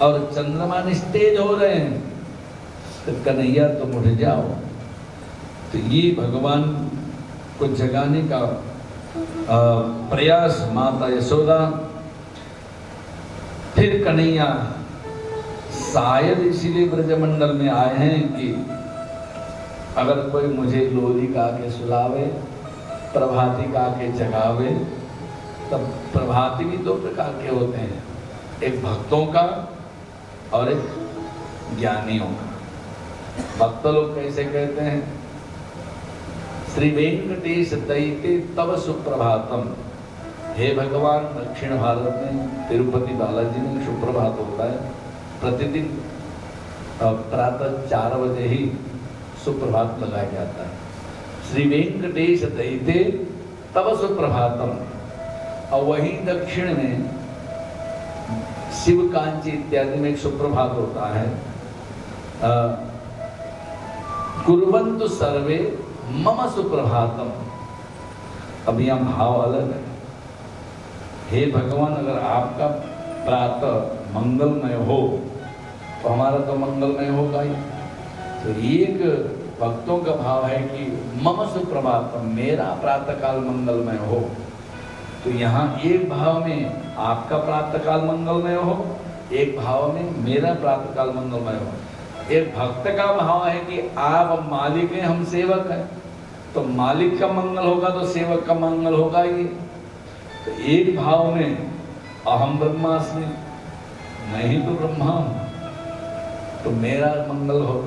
और चंद्रमा निस्तेज हो रहे हैं, तो कन्हैया तुम उठ जाओ। तो ये भगवान को जगाने का प्रयास माता यशोदा। फिर कन्हैया शायद इसीलिए ब्रजमंडल में आए हैं कि अगर कोई मुझे लोरी गा के सुलावे, प्रभाती गा के जगावे। तब प्रभाती भी दो प्रकार के होते हैं, एक भक्तों का और एक ज्ञानियों का। भक्त लोग कैसे कहते हैं, श्री वेंकटेश दैते तब सुप्रभातम। हे भगवान, दक्षिण भारत में तिरुपति बालाजी में सुप्रभात होता है, प्रतिदिन प्रातः 4 बजे ही सुप्रभात लगाया जाता है। श्री वेंकटेश दैते तब सुप्रभातम। और वहीं दक्षिण में शिव कांची इत्यादि में एक सुप्रभात होता है, कुर्वन्तु सर्वे मम सुप्रभातम। अब यह भाव अलग है। हे भगवान, अगर आपका प्रातः मंगलमय हो तो हमारा तो मंगलमय होगा ही। तो एक भक्तों का भाव है कि मम सुप्रभातम, मेरा प्रातःकाल मंगलमय हो। तो यहाँ एक भाव में आपका प्रातःकाल मंगलमय हो, एक भाव में मेरा प्रातःकाल मंगलमय हो। एक भक्त का भाव है कि आप मालिक हैं, हम सेवक हैं, तो मालिक का मंगल होगा तो सेवक का मंगल होगा ही। तो एक भाव में अहम ब्रह्मास्मि, मैं ही तो ब्रह्मा हूँ, तो मेरा मंगल हो।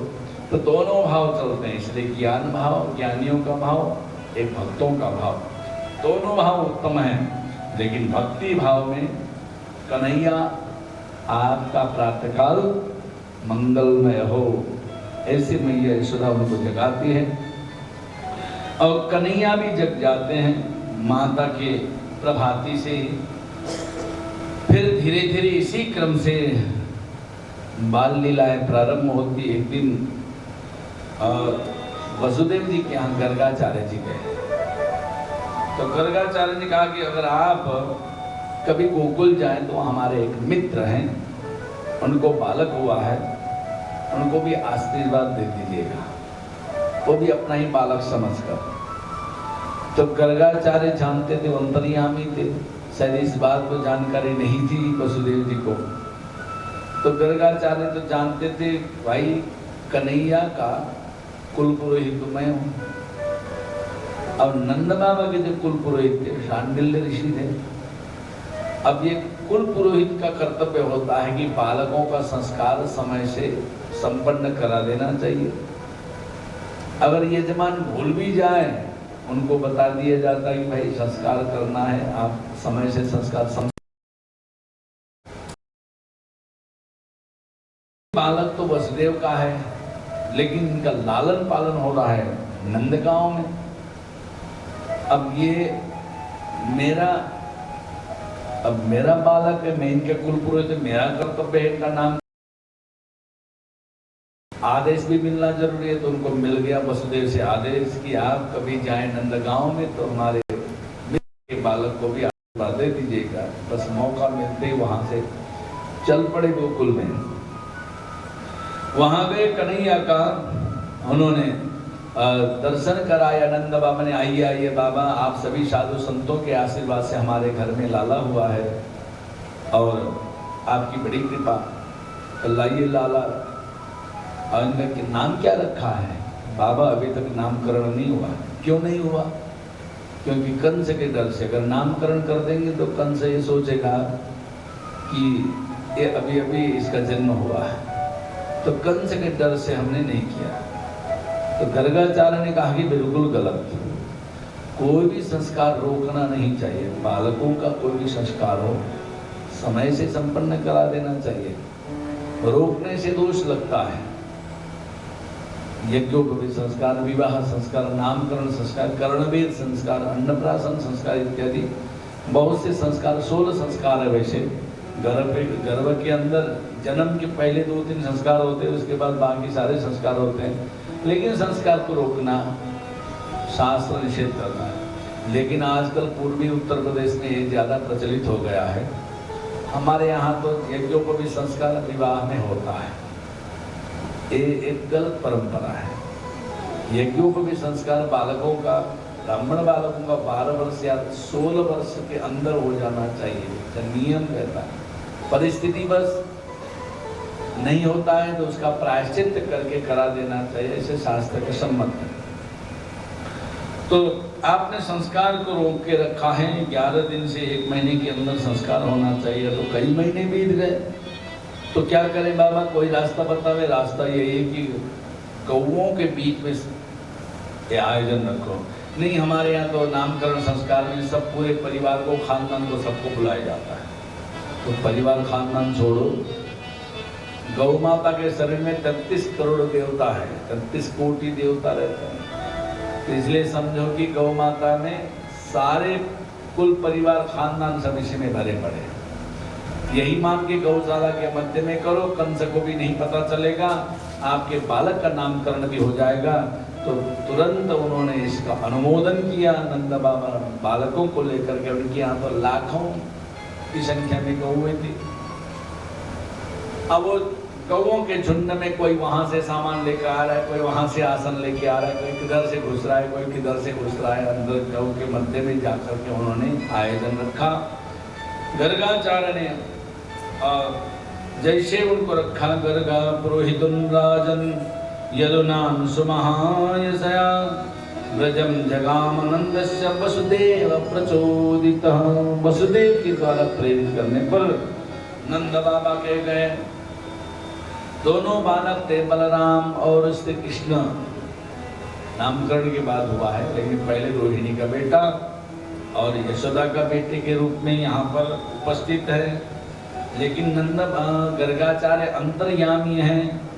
तो दोनों भाव चलते हैं, इसलिए ज्ञान भाव, ज्ञानियों का भाव, एक भक्तों का भाव, दोनों भाव उत्तम हैं। लेकिन भक्ति भाव में कन्हैया आपका प्रातःकाल मंगलमय हो, ऐसे मैया यशोदा उनको जगाती है। और कन्हैया भी जग जाते हैं माता के प्रभाती से। फिर धीरे धीरे इसी क्रम से बाल लीलाएं प्रारंभ होती। एक दिन वसुदेव जी के यहाँ गर्गाचार्य जी गए, तो गर्गाचार्य ने कहा कि अगर आप कभी गोकुल जाएं तो हमारे एक मित्र हैं, उनको बालक हुआ है, उनको भी आशीर्वाद दे दीजिएगा, वो भी अपना ही बालक समझकर। तो गर्गाचार्य जानते थे, अंतर्यामी थे, शायद इस बात को जानकारी नहीं थी वसुदेव जी को। तो गर्गाचार्य तो जानते थे भाई कन्हैया का कुल पुरोहित मैं हूँ। अब नंद बाबा के जो कुल पुरोहित थे शांडिल्य ऋषि थे। अब ये कुल पुरोहित का कर्तव्य होता है कि बालकों का संस्कार समय से संपन्न करा देना चाहिए। अगर यजमान भूल भी जाए, उनको बता दिया जाता है कि भाई संस्कार करना है, आप समय से संस्कार बालक तो वसुदेव का है, लेकिन इनका लालन पालन हो रहा है नंदगांव में। अब ये मेरा बालक है, मैं इनके कुल पुरोहित, मेरा कर्तव्य है इनका नाम। आदेश भी मिलना जरूरी है, तो उनको मिल गया वसुदेव से आदेश कि आप कभी जाए नंदगांव में तो हमारे के बालक को भी आशीर्वाद दे दीजिएगा। बस मौका मिलते ही वहां से चल पड़े गोकुल में। वहां गए, कन्हैया का उन्होंने दर्शन कराया। नंद बाबा ने आइए आइए बाबा, आप सभी साधु संतों के आशीर्वाद से हमारे घर में लाला हुआ है और आपकी बड़ी कृपा, लाइए लाला। और इनका नाम क्या रखा है? बाबा अभी तक नामकरण नहीं हुआ। क्यों नहीं हुआ? क्योंकि कंस के डर से। अगर नामकरण कर देंगे तो कंस ये सोचेगा कि ये अभी अभी इसका जन्म हुआ है, तो कंस के डर से हमने नहीं किया। तो गर्गाचार्य ने कहा कि बिल्कुल गलत, कोई भी संस्कार रोकना नहीं चाहिए। बालकों का कोई भी संस्कार हो समय से संपन्न करा देना चाहिए, रोकने से दोष लगता है। यज्ञोपवीत संस्कार, विवाह संस्कार, नामकरण संस्कार, कर्णवेद संस्कार, अन्नप्राशन संस्कार इत्यादि बहुत से संस्कार, 16 संस्कार है। वैसे गर्भ के अंदर जन्म के पहले 2-3 संस्कार होते हैं, उसके बाद बाकी सारे संस्कार होते हैं। लेकिन संस्कार को रोकना शास्त्र निषेध करता है। लेकिन आजकल पूर्वी उत्तर प्रदेश में ये ज़्यादा प्रचलित हो गया है हमारे यहाँ तो यज्ञों को भी संस्कार विवाह में होता है, ये एक गलत परंपरा है। यज्ञों को भी संस्कार बालकों का, ब्राह्मण बालकों का 12 वर्ष या 16 वर्ष के अंदर हो जाना चाहिए, तो नियम कहता है। परिस्थिति बस नहीं होता है तो उसका प्रायश्चित करके करा देना चाहिए, इसे शास्त्र के सम्मत है। तो आपने संस्कार को रोक के रखा है, 11 दिन से 1 महीने के अंदर संस्कार होना चाहिए, तो कई महीने बीत गए, तो क्या करें बाबा, कोई रास्ता बतावे। रास्ता यही है कि गौओं के बीच में ये आयोजन रखो। नहीं, हमारे यहाँ तो नामकरण संस्कार में सब पूरे परिवार को, खानदान को, सबको बुलाया जाता है। तो परिवार खानदान छोड़ो, गौ माता के शरीर में 33 करोड़ देवता है, 33 कोटि देवता रहते हैं। तो इसलिए समझो कि गौ माता में सारे कुल परिवार खानदान सब इसी में भरे पड़े। यही मान के गौशाला के मध्य में करो, कंस को भी नहीं पता चलेगा, आपके बालक का नामकरण भी हो जाएगा। तो तुरंत उन्होंने इसका अनुमोदन किया। नंद बाबा बालकों को लेकर के, उनके यहाँ तो लाखों की संख्या में गौएं थी। अब वो गौओं के झुंड में कोई वहां से सामान लेकर आ रहा है, कोई वहां से आसन लेके आ रहा है, कोई किधर से घुस रहा है, कोई किधर से घुस रहा है। अंदर गौ के मध्य में जाकर के उन्होंने आयोजन रखा। गर्गाचार्य ने जैसे उनको रखा, गर्गा पुरोहितुन राजन यदुनाम सुमहायसया व्रजम जगामनंदस्य वसुदेव प्रचोदितः। वसुदेव के द्वारा प्रेरित करने पर नंद बाबा कह गए। दोनों बालक थे, बलराम और श्री कृष्ण। नामकरण के बाद हुआ है, लेकिन पहले रोहिणी का बेटा और यशोदा का बेटे के रूप में यहाँ पर उपस्थित है। लेकिन नंद गर्गाचार्य अंतर्यामी हैं,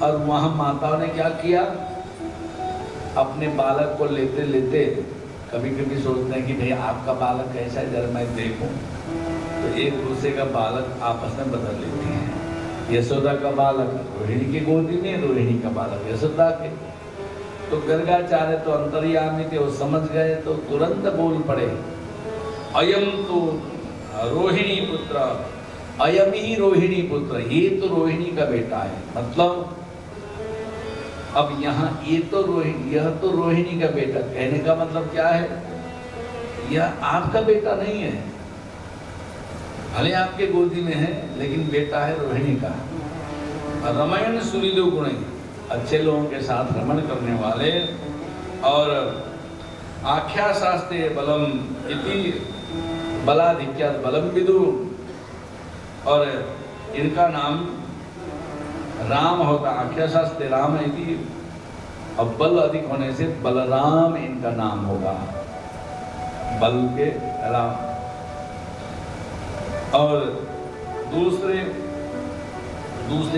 और वहाँ माताओं ने क्या किया, अपने बालक को लेते लेते कभी कभी सोचते हैं कि भाई आपका बालक कैसा है, जरा मैं देखूं, तो एक दूसरे का बालक आपस में बदल लेते हैं। यशोदा का बालक रोहिणी की गोदी में, रोहिणी का बालक यशोदा के। तो गर्गाचार्य तो अंतर्यामी थे, वो समझ गए, तो तुरंत बोल पड़े, अयम तो रोहिणी पुत्र, अयम ही रोहिणी पुत्र, ये तो रोहिणी का बेटा है। मतलब अब यहाँ ये तो रोहिणी, यह तो रोहिणी का बेटा, कहने का मतलब क्या है, यह आपका बेटा नहीं है, भले आपके गोदी में है, लेकिन बेटा है रोहिणी का। रमयण सुरीदो गुण, अच्छे लोगों के साथ रमण करने वाले, और आख्या शास्त्रे बलम इति बलाधिक्यात् बलम विदु, और इनका नाम राम होता, आख्या शास्त्रे राम इति, और बल अधिक होने से बलराम इनका नाम होगा, बल के राम। और दूसरे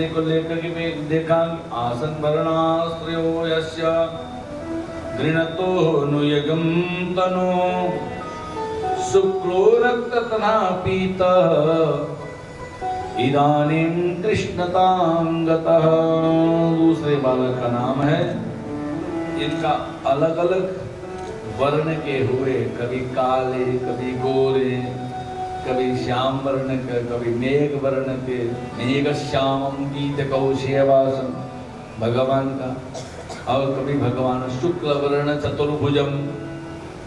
को लेकर के मैं देखा, आसन वर्णास्त्रो यस्य गृणतो नुयगम तनो शुक्लो रक्ततना पीतः इदानीं कृष्णतां गतः। दूसरे बालक का नाम है, इनका अलग अलग वर्ण के हुए, कभी काले, कभी गोरे, कभी श्याम वर्ण के, कभी मेघ वर्ण के, मेघ श्यामम गीत कौशेवासम भगवान का, और कभी भगवान शुक्ल वर्ण चतुर्भुजम,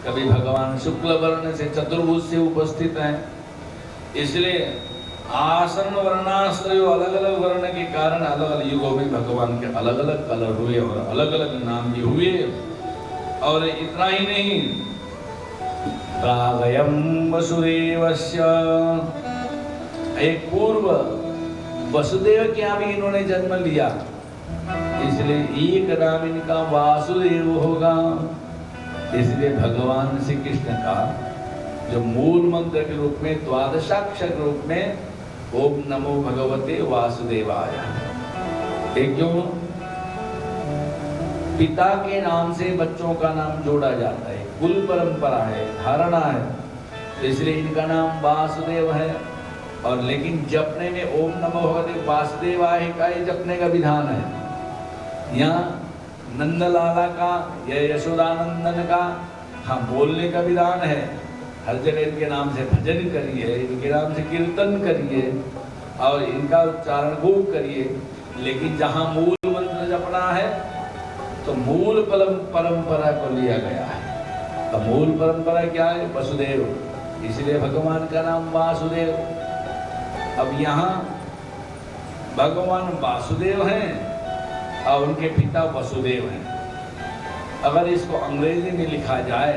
कभी भगवान शुक्ल वर्ण से चतुर्भुज से उपस्थित हैं। इसलिए आसन वर्णाश्रय अलग अलग वर्ण के कारण अलग अलग युगों में भगवान के अलग अलग कलर हुए और अलग अलग नाम भी हुए। और इतना ही नहीं, प्रागयम वसुदेवस्य, एक पूर्व वसुदेव के यहाँ भी इन्होंने जन्म लिया, इसलिए एक नाम इनका वासुदेव होगा। इसलिए भगवान श्री कृष्ण का जो मूल मंत्र के रूप में, द्वादशाक्षर रूप में, ओम नमो भगवते वासुदेवाय। एक जो पिता के नाम से बच्चों का नाम जोड़ा जाता है, कुल परंपरा है, धारणा है, तो इसलिए इनका नाम वासुदेव है। और लेकिन जपने में ओम नमो भगवते वासुदेवाय का ही जपने का विधान है। यहाँ नंदलाला का या यशोदानंदन का हाँ बोलने का विधान है, हर जगह इनके नाम से भजन करिए, इनके नाम से कीर्तन करिए और इनका उच्चारण खूब करिए। लेकिन जहाँ मूल मंत्र जपना है तो मूल परंपरा को लिया गया है। तो मूल परंपरा क्या है? वसुदेव, इसलिए भगवान का नाम वासुदेव। अब यहाँ भगवान वासुदेव हैं और उनके पिता वसुदेव हैं। अगर इसको अंग्रेजी में लिखा जाए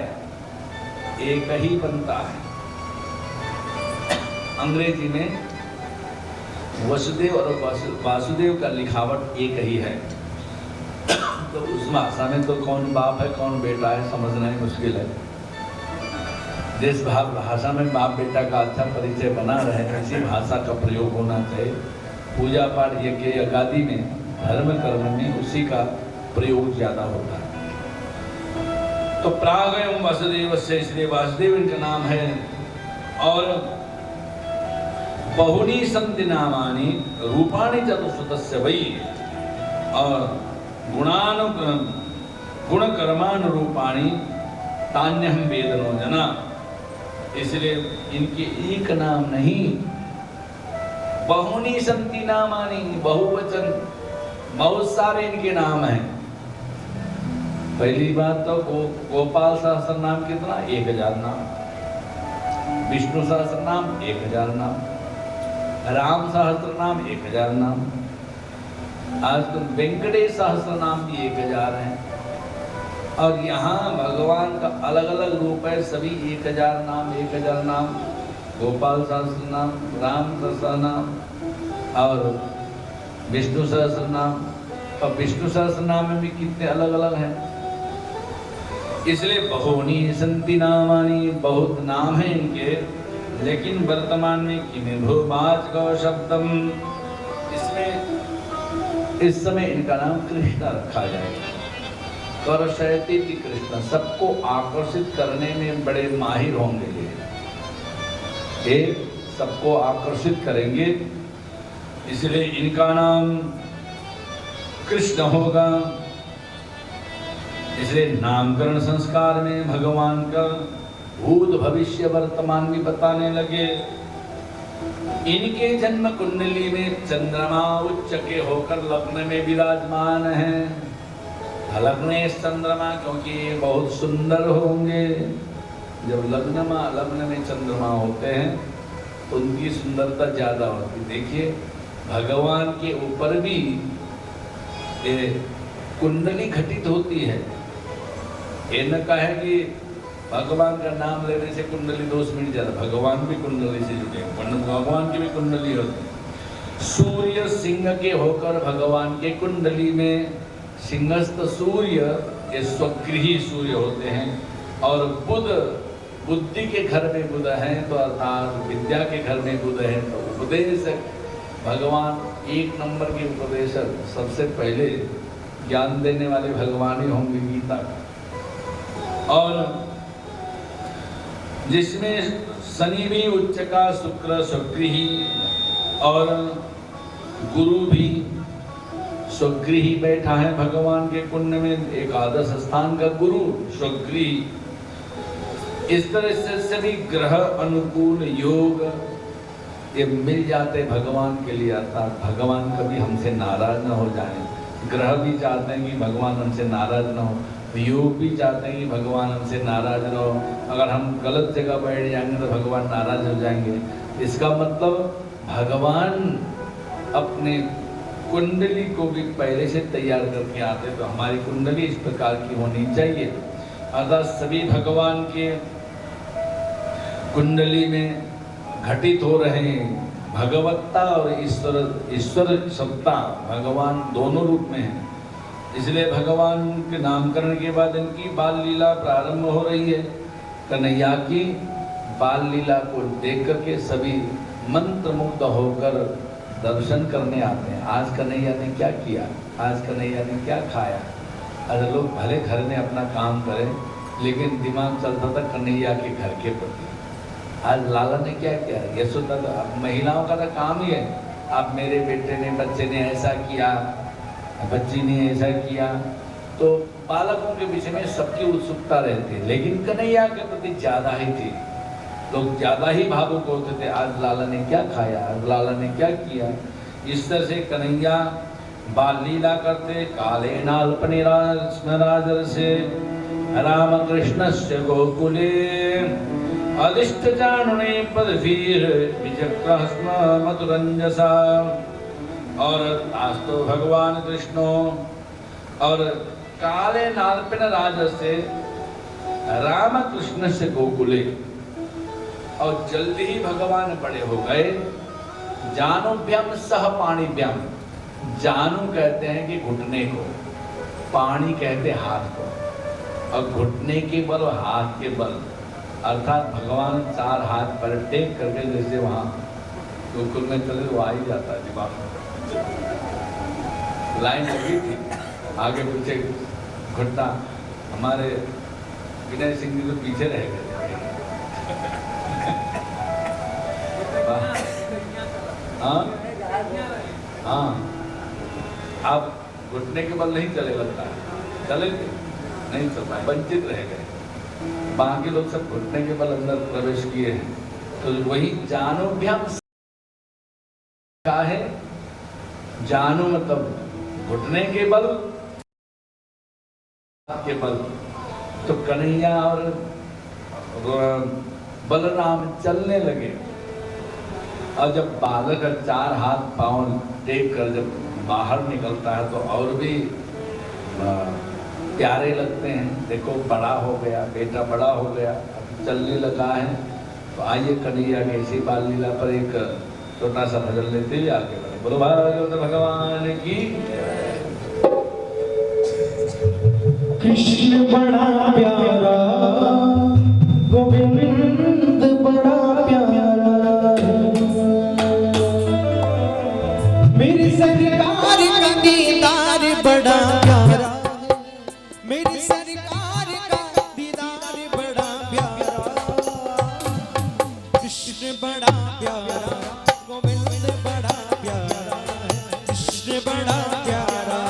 एक ही बनता है। अंग्रेजी में वसुदेव और वासुदेव का लिखावट एक ही है। तो उस भाषा में तो कौन बाप है कौन बेटा है समझना ही मुश्किल है। जिस भाषा में बाप बेटा का अच्छा परिचय बना रहे इसी भाषा का प्रयोग होना चाहिए। पूजा पाठ यज्ञ आदि में, धर्म कर्म में उसी का प्रयोग ज्यादा होता है। तो प्रागयम वासुदेव से, इसलिए वासुदेव इनका नाम है। और बहुनी संति नामानि रूपाणि चतुष्फुतस्य वै, और गुण कर्मानुरूपाणि तान्यहं वेदनो जना। इसलिए इनके एक नाम नहीं, बहुनी संति नामानि, बहुवचन, बहुत सारे इनके नाम हैं। पहली बात तो गोपाल सहस्त्र नाम कितना? 1000 नाम। विष्णु सहस्त्र नाम 1000 नाम। राम सहस्त्र नाम 1000 नाम। आजकल वेंकटेश सहस्त्र नाम भी 1000 हैं। और यहाँ भगवान का अलग अलग रूप है, सभी 1000 नाम, 1000 नाम। गोपाल सहस्त्र नाम, राम सहस्त्र नाम और विष्णु सहस्त्र नाम। और विष्णु सहस्त्र नाम में भी कितने अलग अलग हैं। इसलिए बहुनी संति नामानि, बहुत नाम है इनके। लेकिन वर्तमान में किमिभुवाच गौ शब्दम, इसमें इस समय इनका नाम कृष्ण रखा जाएगा। कर्षयति कृष्ण, सबको आकर्षित करने में बड़े माहिर होंगे ये सबको आकर्षित करेंगे। इसलिए इनका नाम कृष्ण होगा। इसलिए नामकरण संस्कार में भगवान का भूत भविष्य वर्तमान भी बताने लगे। इनके जन्म कुंडली में चंद्रमा उच्च के होकर लग्न में विराजमान है। लग्नेश चंद्रमा, क्योंकि ये बहुत सुंदर होंगे। जब लग्न में चंद्रमा होते हैं तो उनकी सुंदरता ज्यादा होती। देखिए भगवान के ऊपर भी कुंडली घटित होती है। ये न कहे कि भगवान का नाम लेने से कुंडली दोष मिट जाता, भगवान भी कुंडली से जुड़े, भगवान की भी कुंडली होती है। सूर्य सिंह के होकर भगवान के कुंडली में, सिंहस्थ सूर्य ये स्वगृही सूर्य होते हैं। और बुध, बुद्धि के घर में बुध है तो अर्थात विद्या के घर में बुध है तो उपदेशक भगवान, एक नंबर के उपदेशक, सबसे पहले ज्ञान देने वाले भगवान ही होंगे गीता का। और जिसमें शनि भी उच्च का, शुक्र स्वगृही और गुरु भी स्वगृही बैठा है भगवान के कुंड में। एकादश स्थान का गुरु स्वगृही। इस तरह से सभी ग्रह अनुकूल योग ये मिल जाते भगवान के लिए, अर्थात भगवान कभी हमसे नाराज न हो जाए। ग्रह भी चाहते हैं कि भगवान हमसे नाराज न हो, योग भी चाहते हैं कि भगवान हमसे नाराज न हो। अगर हम गलत जगह बैठ जाएंगे तो भगवान नाराज हो जाएंगे। इसका मतलब भगवान अपने कुंडली को भी पहले से तैयार करके आते। तो हमारी कुंडली इस प्रकार की होनी चाहिए। अर्थात सभी भगवान के कुंडली में घटित हो रहे हैं। भगवत्ता और ईश्वर सत्ता भगवान दोनों रूप में है। इसलिए भगवान के नामकरण के बाद इनकी बाल लीला प्रारंभ हो रही है। कन्हैया की बाल लीला को देख करके सभी मंत्रमुग्ध होकर दर्शन करने आते हैं। आज कन्हैया ने क्या किया, आज कन्हैया ने क्या खाया। अगर लोग भले घर में अपना काम करें लेकिन दिमाग चलता था कन्हैया के घर के प्रति। आज लाला ने क्या किया, यशोदा, महिलाओं का तो काम ही है। आप मेरे बेटे ने, बच्चे ने ऐसा किया, बच्ची ने ऐसा किया। तो बालकों के विषय में सबकी उत्सुकता रहती है, लेकिन कन्हैया के प्रति ज़्यादा ही थी। लोग ज्यादा ही भावुक होते थे, आज लाला ने क्या खाया, आज लाला ने क्या किया। इस तरह से कन्हैया बाल लीला करते। काले नाल्पनिराज से राम कृष्ण से गोकुले अदिष्ट जानुने पदवीर विचक्रस्म मधुरंजसा। और आज तो भगवान कृष्ण और काले नाल्पिन राज से राम कृष्ण से गोकुले, और जल्दी ही भगवान बड़े हो गए। जानुभ्यम सह पाणिभ्यम, जानू कहते हैं कि घुटने को, पानी कहते हाथ को, और घुटने के बल और हाथ के बल, अर्थात भगवान चार हाथ पर टेक करके, जैसे वहां गोकुल में चले वो आ ही जाता है दिमाग में। लाइन लगी थी आगे पीछे घुटना, हमारे विनय सिंह जी तो पीछे रह गए। हाँ हाँ, आप घुटने के बल नहीं चले, लगता है चले नहीं चल पाए, वंचित रह गए। बाकी लोग सब घुटने के बल अंदर प्रवेश किए हैं। तो वही जानोभ्यम का है, जानो मतलब घुटने के बल के बल। तो कन्हैया और बलराम चलने लगे, और जब बालक चार हाथ पांव टेक कर जब बाहर निकलता है तो और भी प्यारे लगते हैं। देखो बड़ा हो गया, बेटा बड़ा हो गया, अब चलने लगा है। तो आइए कन्हैया के इसी बाल लीला पर एक छोटा सा भजन लेते हुए आगे बढ़े। बोलो भागवत भगवान की। कृष्ण बड़ा प्यारा, गोविंद बड़ा प्यारा, मेरी सरकार का दीदार बड़ा प्यारा, मेरी सरकार का दीदार बड़ा प्यारा। कृष्ण बड़ा प्यारा, गोविंद बड़ा प्यारा, कृष्ण बड़ा प्यारा,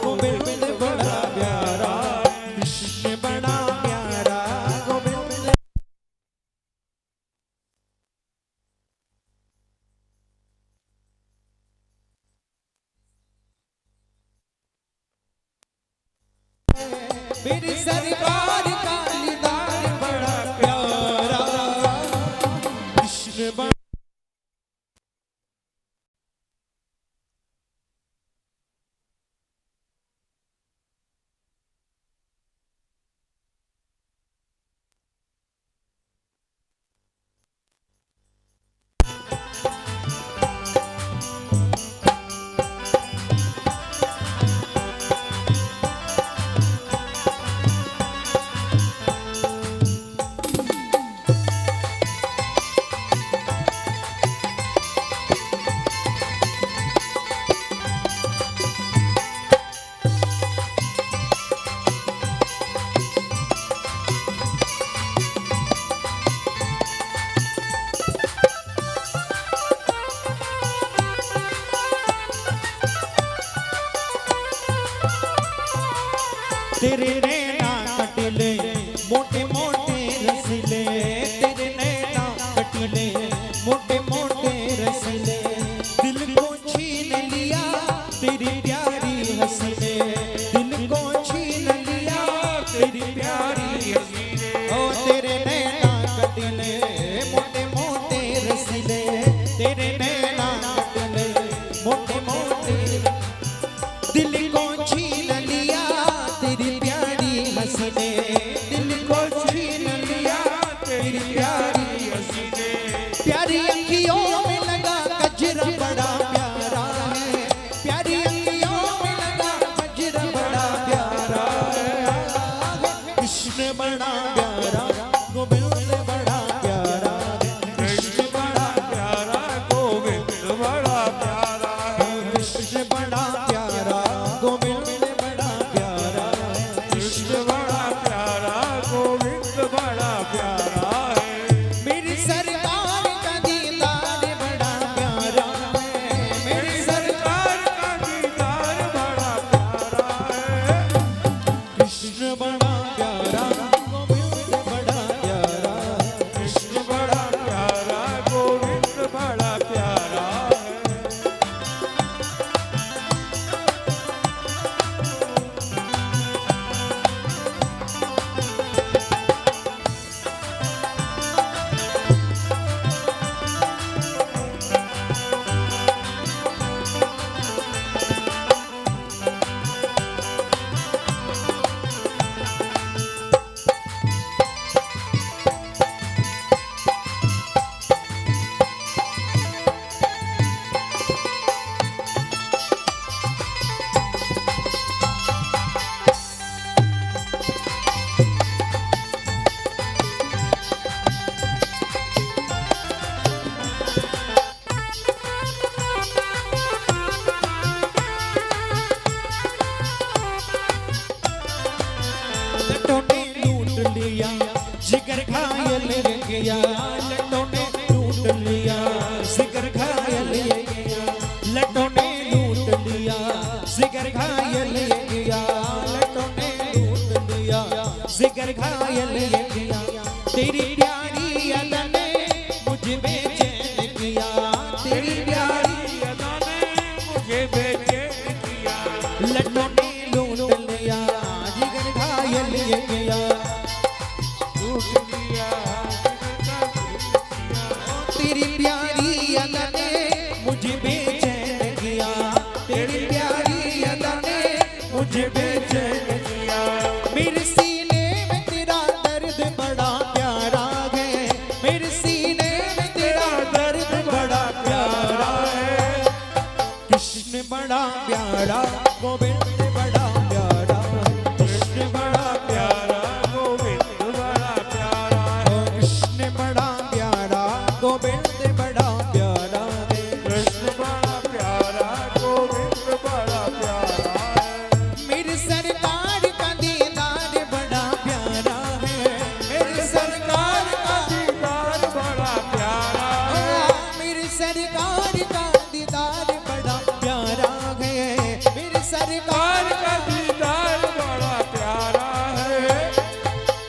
गोविंद बड़ा प्यारा, कृष्ण बड़ा प्यारा, गोविंद। मेरी सरकार का दीदार बड़ा प्यारा, कृष्ण बड़ा। तेरे नैना कटिले मोटे मोटे रसीले, तेरे नैना कटिले मोटे मोटे रसीले, दिल को छीन लिया तेरी प्यारी हंसी ने, दिल को छीन लिया तेरी प्यारी हंसी ने। ओ तेरे नैना कटिले मोटे मोटे रसीले, तेरे नैना कटिले मोटे मोटे, दिल को छीन लिया तेरी प्यारी हंसी ने, दिल को छीन लिया तेरी प्यारी हंसी ने। प्यारी अखियों में लगा गजरा बड़ा प्यारा है, घायल ये किया, तेरी प्यारी अदा ने मुझे बेचैन किया, तेरी प्यारी अदा ने मुझे बेचैन किया, लड्डू ने लूट लिया जिगर घायल ये किया, लूट लिया तेरी प्यारी अदा ने मुझे बेचैन किया, तेरी प्यारी अदा ने मुझे बेचैन किया, मेरे सीने में तेरा दर्द बड़ा प्यारा है, मेरे सीने में तेरा दर्द बड़ा प्यारा है, कृष्ण बड़ा प्यारा गोविंद बड़ा प्यारा, कृष्ण बड़ा प्यारा गोविंद बड़ा प्यारा, कृष्ण बड़ा प्यारा गोविंद बड़ा प्यारा है, कृष्ण बड़ा प्यारा गोविंद बड़ा प्यारा है, मेरी सरकार का दीदार बड़ा प्यारा है, मेरी सरकार का दीदार बड़ा प्यारा है, मेरी सरकार का दीदार बड़ा प्यारा है, मेरी सरकार का दीदार बड़ा प्यारा है,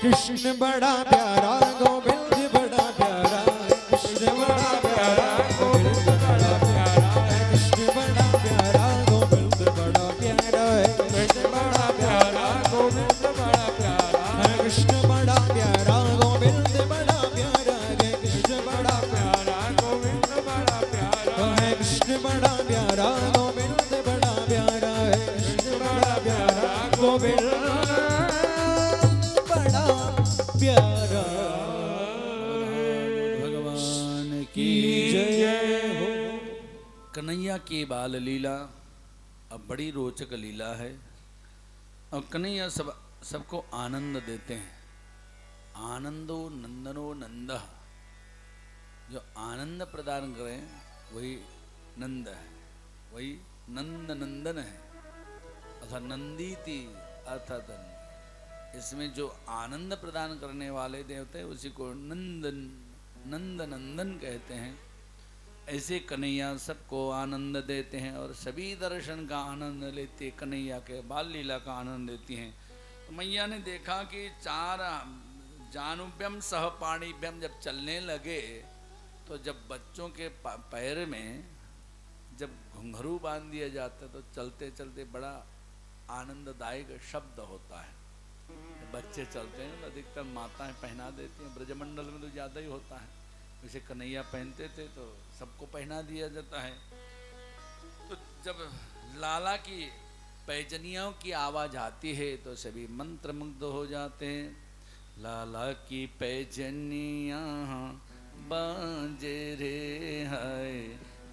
कृष्ण बड़ा प्यारा गोविंद बड़ा प्यारा है, कृष्ण बड़ा प्यारा गोविंद बड़ा प्यारा है, कृष्ण बड़ा प्यारा गोविंद बड़ा प्यारा है, कृष्ण बड़ा प्यारा गोविंद बड़ा प्यारा है, कृष्ण बड़ा प्यारा गोविंद बड़ा प्यारा है, कृष्ण बड़ा प्यारा गोविंद बड़ा प्यारा है, कृष्ण बड़ा प्यारा गोविंद बड़ा प्यारा है, कृष्ण बड़ा प्यारा गोविंद बड़ा प्यारा। भगवान की जय हो। कन्हैया की बाल लीला अब बड़ी रोचक लीला है और कन्हैया सबको आनंद देते हैं। आनंदो नंदनो नंद, जो आनंद प्रदान करें वही नंद है, वही नंद नंदन है अर्थात नंदीति अर्थात इसमें जो आनंद प्रदान करने वाले देवते हैं उसी को नंदन नंद नंदन कहते हैं। ऐसे कन्हैया सबको आनंद देते हैं और सभी दर्शन का आनंद लेते कन्हैया के बाल लीला का आनंद लेती हैं। तो मैया ने देखा कि चार जानुभ्यम सह पाणिभ्यम जब चलने लगे तो जब बच्चों के पैर में जब घुंघरू बांध दिया जाता है तो चलते चलते बड़ा आनंददायक शब्द होता है। बच्चे चलते हैं तो अधिकतर माताएं पहना देती हैं, ब्रजमंडल में तो ज़्यादा ही होता है। वैसे कन्हैया पहनते थे तो सबको पहना दिया जाता है। तो जब लाला की पैजनियों की आवाज़ आती है तो सभी मंत्रमुग्ध हो जाते हैं। लाला की पैजनियाँ बाजे रे हाय,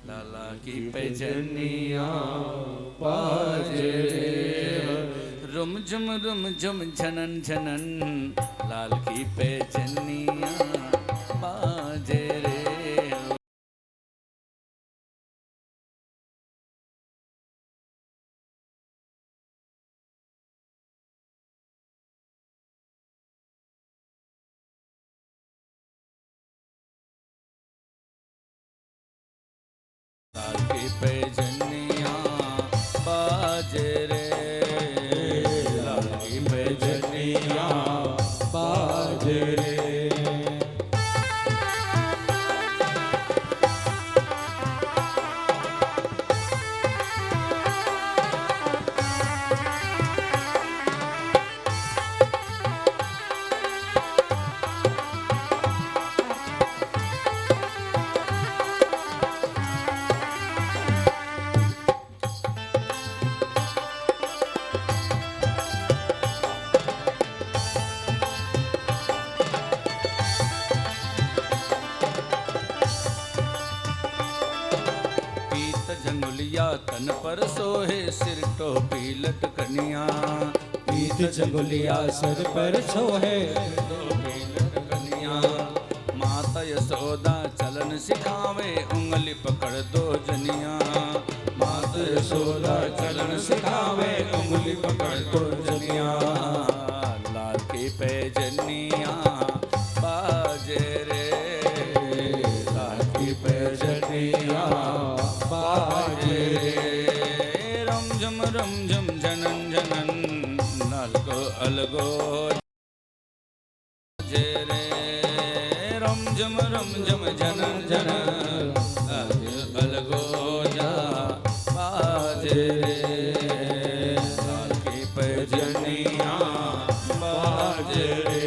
लाला की पैजनियाँ बाजे रे, रुम झुम झनन झनन, लाल की पैजनियाँ बाजे रे। लाल की पैजनियाँ बाजे रे, लाल की पैजनियाँ बाजे रे। झंगुलिया तन पर सोहे सिर टोपी लटकनिया, पीत झंगुलिया सर पर सोहे टोपी लटकनिया। माता यशोदा चलन सिखावे उंगली पकड़ दो जनिया, माता यशोदा चलन सिखावे उंगली पकड़ दो जनिया। लाल की पैजनिया बाजे रे, लाल की पैजनिया बाजे रे। रम झम झनन झनन, लाल को अलगो रम झम जनन जनन अलगो जा बाजे रे लाल की पैजनिया बाजे रे।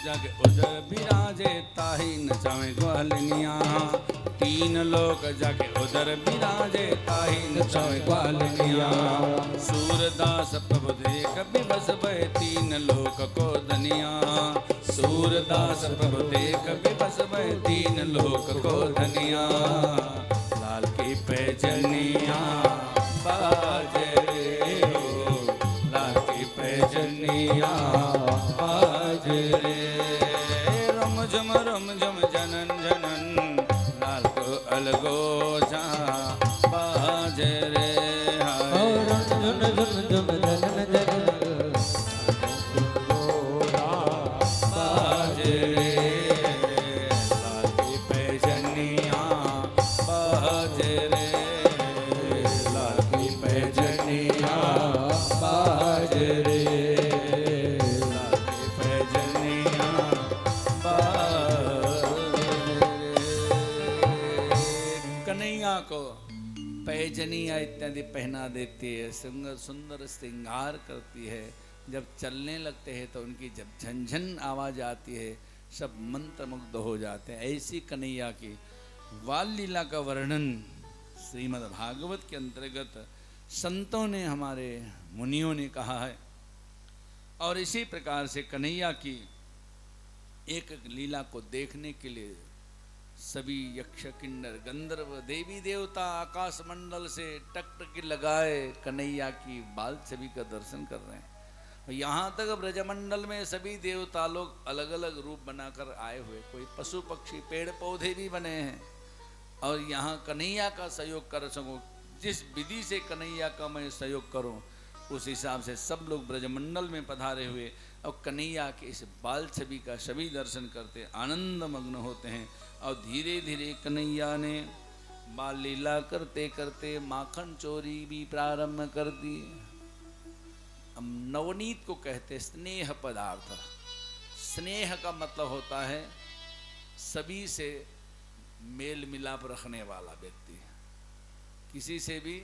जग उधर विराजे ताही नचावे ग्वालिनिया। तीन लोक जग उधर विराजे ताही नचावे ग्वालिनिया। सूरदास प्रभु देख विवश भय तीन लोक को धनिया। सूरदास प्रभु देख विवश भय तीन लोक को धनिया। लाल की पैजनिया बाजे रे हो, लाल की पैजनिया बाजे रे। रम झम जनन जनन लाल को अलगो जा बाजे रे। रम झम झम जनन जनन बाजे रे लाल की पैजनिया बाजे रे। लाल की पैजनिया बाजे रे। लाल की पैजनिया कन्हैया को पैजनिया इत्यादि पहना देती है, सुंदर सुंदर श्रृंगार करती है। जब चलने लगते हैं तो उनकी जब झनझन आवाज आती है सब मंत्रमुग्ध हो जाते हैं। ऐसी कन्हैया की बाल लीला का वर्णन श्रीमद् भागवत के अंतर्गत संतों ने, हमारे मुनियों ने कहा है। और इसी प्रकार से कन्हैया की एक एक लीला को देखने के लिए सभी यक्ष किन्नर गंधर्व देवी देवता आकाश मंडल से टकटकी लगाए कन्हैया की बाल छवि का दर्शन कर रहे हैं। और यहाँ तक ब्रजमंडल में सभी देवता लोग अलग अलग रूप बनाकर आए हुए, कोई पशु पक्षी पेड़ पौधे भी बने हैं। और यहाँ कन्हैया का सहयोग कर सकूं, जिस विधि से कन्हैया का मैं सहयोग करूं उस हिसाब से सब लोग ब्रजमंडल में पधारे हुए और कन्हैया के इस बाल छवि का सभी दर्शन करते आनंद मग्न होते हैं। और धीरे धीरे कन्हैया ने बाल लीला करते करते माखन चोरी भी प्रारंभ कर दी। हम नवनीत को कहते स्नेह पदार्थ। स्नेह का मतलब होता है सभी से मेल मिलाप रखने वाला व्यक्ति, किसी से भी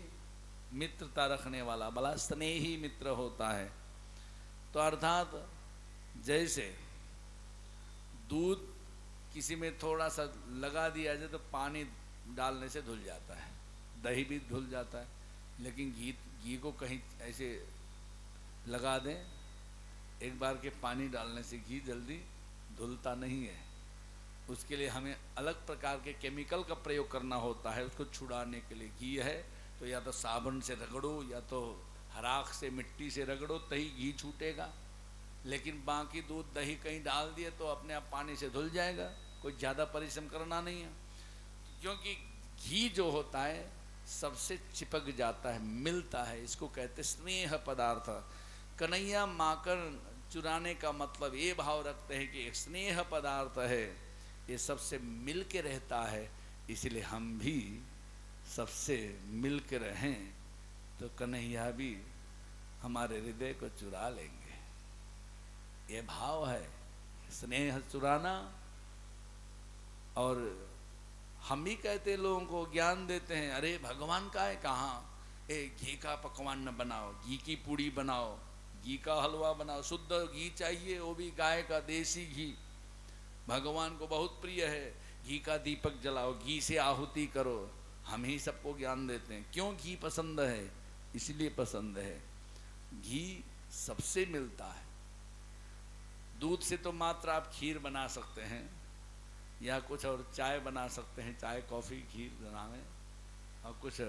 मित्रता रखने वाला बड़ा स्नेही मित्र होता है। तो अर्थात जैसे दूध किसी में थोड़ा सा लगा दिया जाए तो पानी डालने से धुल जाता है, दही भी धुल जाता है, लेकिन घी को कहीं ऐसे लगा दें एक बार के पानी डालने से घी जल्दी धुलता नहीं है। उसके लिए हमें अलग प्रकार के केमिकल का प्रयोग करना होता है उसको छुड़ाने के लिए। घी है तो या तो साबुन से रगड़ो या तो हराक से मिट्टी से रगड़ो तभी घी छूटेगा, लेकिन बाकी दूध दही कहीं डाल दिए तो अपने आप पानी से धुल जाएगा, कोई ज़्यादा परिश्रम करना नहीं है। क्योंकि घी जो होता है सबसे चिपक जाता है, मिलता है, इसको कहते स्नेह पदार्थ। कन्हैया माखन चुराने का मतलब ये भाव रखते हैं कि एक स्नेह पदार्थ है, ये सबसे मिल के रहता है, इसलिए हम भी सबसे मिल के रहें। तो कन्हैया भी हमारे हृदय को चुरा लेंगे। ये भाव है, स्नेह चुराना। और हम भी कहते लोगों को ज्ञान देते हैं, अरे भगवान का है कहाँ, घी का पकवान न बनाओ, घी की पूड़ी बनाओ, घी का हलवा बनाओ, शुद्ध घी चाहिए, वो भी गाय का देसी घी, भगवान को बहुत प्रिय है। घी का दीपक जलाओ, घी से आहुति करो। हम ही सबको ज्ञान देते हैं। क्यों घी पसंद है? इसलिए पसंद है, घी सबसे मिलता है। दूध से तो मात्र आप खीर बना सकते हैं या कुछ और चाय बना सकते हैं, चाय कॉफ़ी खीर बनावें, और कुछ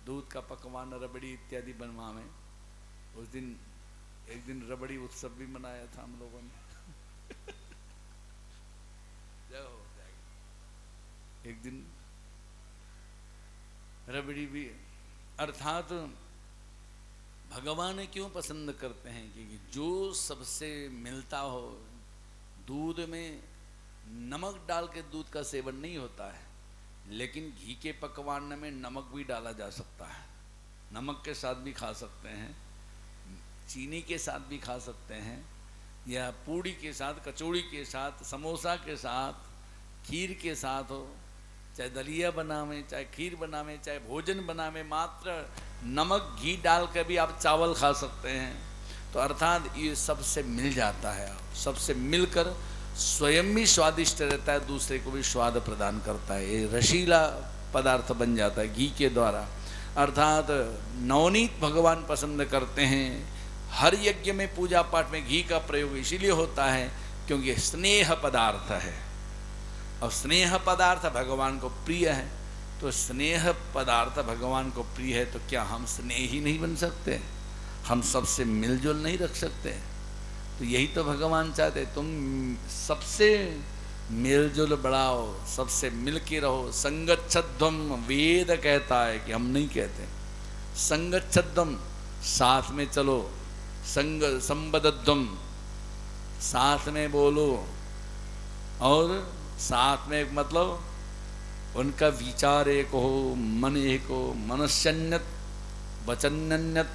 दूध का पकवान रबड़ी इत्यादि बनवावें। उस दिन एक दिन रबड़ी उत्सव भी मनाया था हम लोगों ने। जय हो जाएगी। एक दिन रबड़ी भी, अर्थात भगवान क्यों पसंद करते हैं? क्योंकि जो सबसे मिलता हो। दूध में नमक डाल के दूध का सेवन नहीं होता है, लेकिन घी के पकवान में नमक भी डाला जा सकता है। नमक के साथ भी खा सकते हैं, चीनी के साथ भी खा सकते हैं, या पूड़ी के साथ, कचौड़ी के साथ, समोसा के साथ, खीर के साथ हो, चाहे दलिया बनावे, चाहे खीर बनावे, चाहे भोजन बनावे, मात्र नमक घी डाल कर भी आप चावल खा सकते हैं। तो अर्थात ये सबसे मिल जाता है, सबसे मिलकर स्वयं भी स्वादिष्ट रहता है, दूसरे को भी स्वाद प्रदान करता है। ये रसीला पदार्थ बन जाता है घी के द्वारा। अर्थात नवनीत भगवान पसंद करते हैं। हर यज्ञ में, पूजा पाठ में घी का प्रयोग इसीलिए होता है क्योंकि स्नेह पदार्थ है, और स्नेह पदार्थ भगवान को प्रिय है। तो स्नेह पदार्थ भगवान को प्रिय है, तो क्या हम स्नेही नहीं बन सकते? हम सबसे मिलजुल नहीं रख सकते? तो यही तो भगवान चाहते, तुम सबसे मिलजुल बढ़ाओ, सबसे मिल के रहो। संगच्छध्वम, वेद कहता है कि हम नहीं कहते। संगच्छध्वम, साथ में चलो। संग संबद्धम, साथ में बोलो। और साथ में मतलब उनका विचार एक हो, मन एक हो। मनुष्यन्यत वचन्यन्यत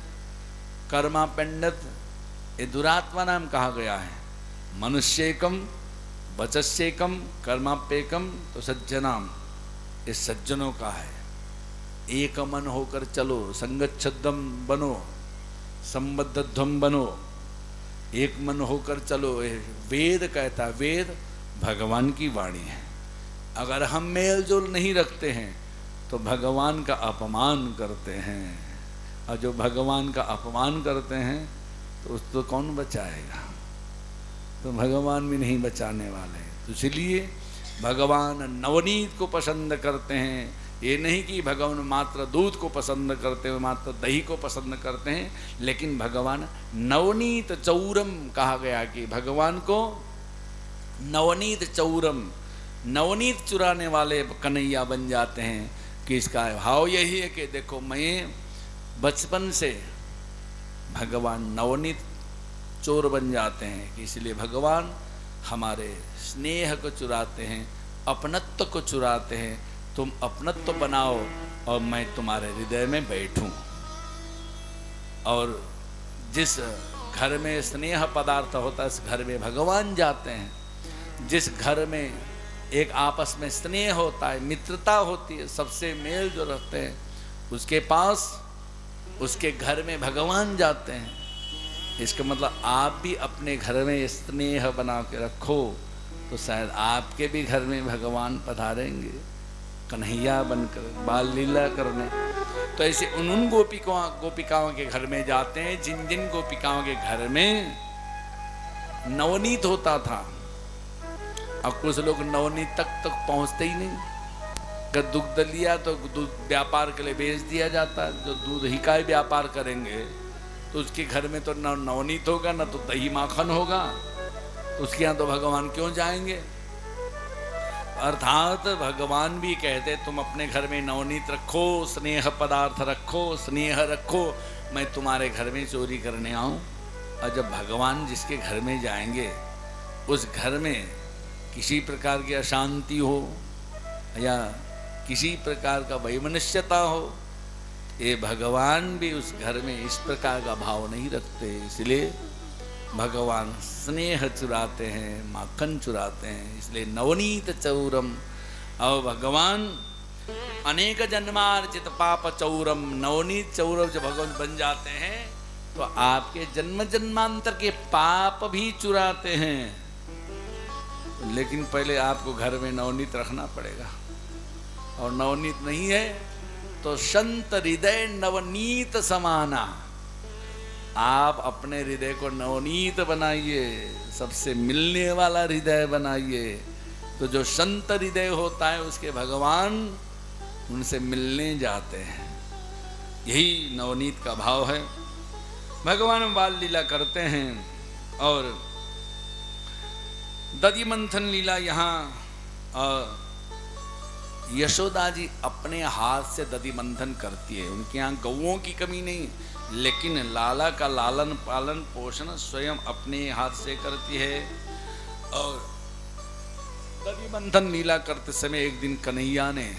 कर्मापेण्यत, ये दुरात्मा नाम कहा गया है। मनुष्येकम वचस्येकम कर्माप्येकम, तो सज्जनाम, ये सज्जनों का है। एक मन होकर चलो, संगच्छद्दम बनो, संबद्धध्वम बनो, एक मन होकर चलो। वेद कहता है, वेद भगवान की वाणी है। अगर हम मेल जोल नहीं रखते हैं तो भगवान का अपमान करते हैं, और जो भगवान का अपमान करते हैं तो उसको कौन बचाएगा? तो भगवान भी नहीं बचाने वाले। तो इसलिए भगवान नवनीत को पसंद करते हैं। ये नहीं कि भगवान मात्र दूध को पसंद करते हैं, मात्र दही को पसंद करते हैं, लेकिन भगवान नवनीत चौरम कहा गया कि भगवान को नवनीत चौरम, नवनीत चुराने वाले कन्हैया बन जाते हैं। कि इसका भाव यही है कि देखो, मैं बचपन से भगवान नवनीत चोर बन जाते हैं, कि इसलिए भगवान हमारे स्नेह को चुराते हैं, अपनत्व को चुराते हैं। तुम अपनत्व बनाओ और मैं तुम्हारे हृदय में बैठूं। और जिस घर में स्नेह पदार्थ होता है, इस घर में भगवान जाते हैं। जिस घर में एक आपस में स्नेह होता है, मित्रता होती है, सबसे मेल जो रखते हैं, उसके पास, उसके घर में भगवान जाते हैं। इसका मतलब आप भी अपने घर में स्नेह बना के रखो, तो शायद आपके भी घर में भगवान पधारेंगे कन्हैया बनकर, बाल लीला करने। तो ऐसे उन गोपिकाओं के घर में जाते हैं जिन जिन गोपिकाओं के घर में नवनीत होता था। अब कुछ लोग नवनीत तक पहुंचते ही नहीं। अगर दुग्ध लिया तो दूध व्यापार के लिए बेच दिया जाता है। जो दूध ही का व्यापार करेंगे तो उसके घर में तो न नवनीत होगा, न तो दही माखन होगा, तो उसके यहाँ तो भगवान क्यों जाएंगे? अर्थात भगवान भी कहते तुम अपने घर में नवनीत रखो, स्नेह पदार्थ रखो, स्नेह रखो, मैं तुम्हारे घर में चोरी करने आऊँ। और जब भगवान जिसके घर में जाएंगे, उस घर में किसी प्रकार की अशांति हो या किसी प्रकार का वैमनस्यता हो, ये भगवान भी उस घर में इस प्रकार का भाव नहीं रखते, इसलिए भगवान स्नेह चुराते हैं, माखन चुराते हैं, इसलिए नवनीत चौरम। और भगवान अनेक जन्मार्जित पाप चौरम, नवनीत चौरम जब भगवान बन जाते हैं तो आपके जन्म जन्मांतर के पाप भी चुराते हैं। लेकिन पहले आपको घर में नवनीत रखना पड़ेगा, और नवनीत नहीं है तो संत हृदय नवनीत समाना। आप अपने हृदय को नवनीत बनाइए, सबसे मिलने वाला हृदय बनाइए। तो जो संत हृदय होता है उसके भगवान उनसे मिलने जाते हैं, यही नवनीत का भाव है। भगवान बाल लीला करते हैं, और दधि मंथन लीला यहाँ यशोदा जी अपने हाथ से दधि मंथन करती है। उनके यहाँ गौओं की कमी नहीं, लेकिन लाला का लालन पालन पोषण स्वयं अपने हाथ से करती है। और दधि मंथन लीला करते समय एक दिन कन्हैया ने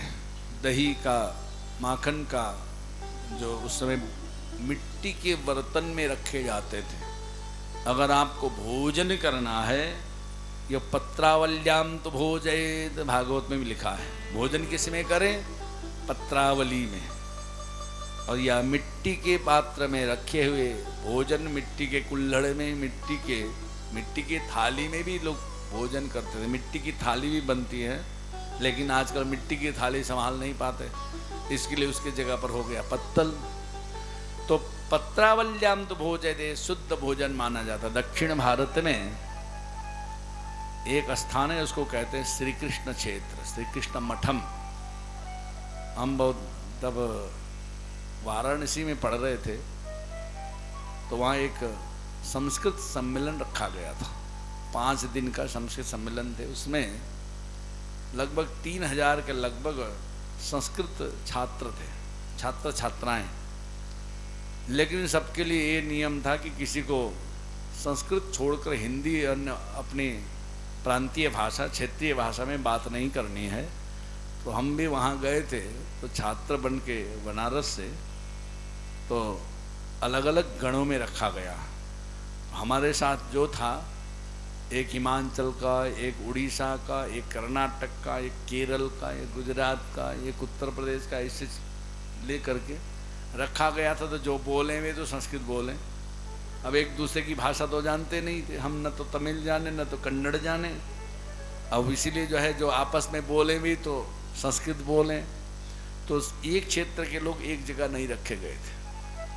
दही का, माखन का, जो उस समय मिट्टी के बर्तन में रखे जाते थे, अगर आपको भोजन करना है, ये पत्रावल्याम तो भोजयेत, भागवत में भी लिखा है, भोजन किस में करें? पत्रावली में। और या मिट्टी के पात्र में रखे हुए भोजन, मिट्टी के कुल्हड़ में, मिट्टी के थाली में भी लोग भोजन करते थे। मिट्टी की थाली भी बनती है, लेकिन आजकल मिट्टी की थाली संभाल नहीं पाते, इसके लिए उसकी जगह पर हो गया पत्तल। तो पत्रावल्याम तो भोजयेत शुद्ध भोजन माना जाता। दक्षिण भारत में एक स्थान है, उसको कहते हैं श्री कृष्ण क्षेत्र, श्री कृष्ण मठम। हम बहुत तब वाराणसी में पढ़ रहे थे, तो वहाँ एक संस्कृत सम्मेलन रखा गया था, 5 दिन का संस्कृत सम्मेलन थे। उसमें लगभग 3000 के लगभग संस्कृत छात्र थे, छात्र छात्राएं। लेकिन सबके लिए ये नियम था कि किसी को संस्कृत छोड़कर हिंदी अन्य अपनी प्रांतीय भाषा, क्षेत्रीय भाषा में बात नहीं करनी है। तो हम भी वहाँ गए थे, तो छात्र बन के बनारस से, तो अलग अलग गणों में रखा गया। हमारे साथ जो था, एक हिमाचल का, एक उड़ीसा का, एक कर्नाटक का, एक केरल का, एक गुजरात का, एक उत्तर प्रदेश का, ऐसे ले करके रखा गया था। तो जो बोले वे तो संस्कृत बोलें। अब एक दूसरे की भाषा तो जानते नहीं थे, हम न तो तमिल जाने न तो कन्नड़ जाने। अब इसीलिए जो है, जो आपस में बोले भी तो संस्कृत बोलें। तो एक क्षेत्र के लोग एक जगह नहीं रखे गए थे।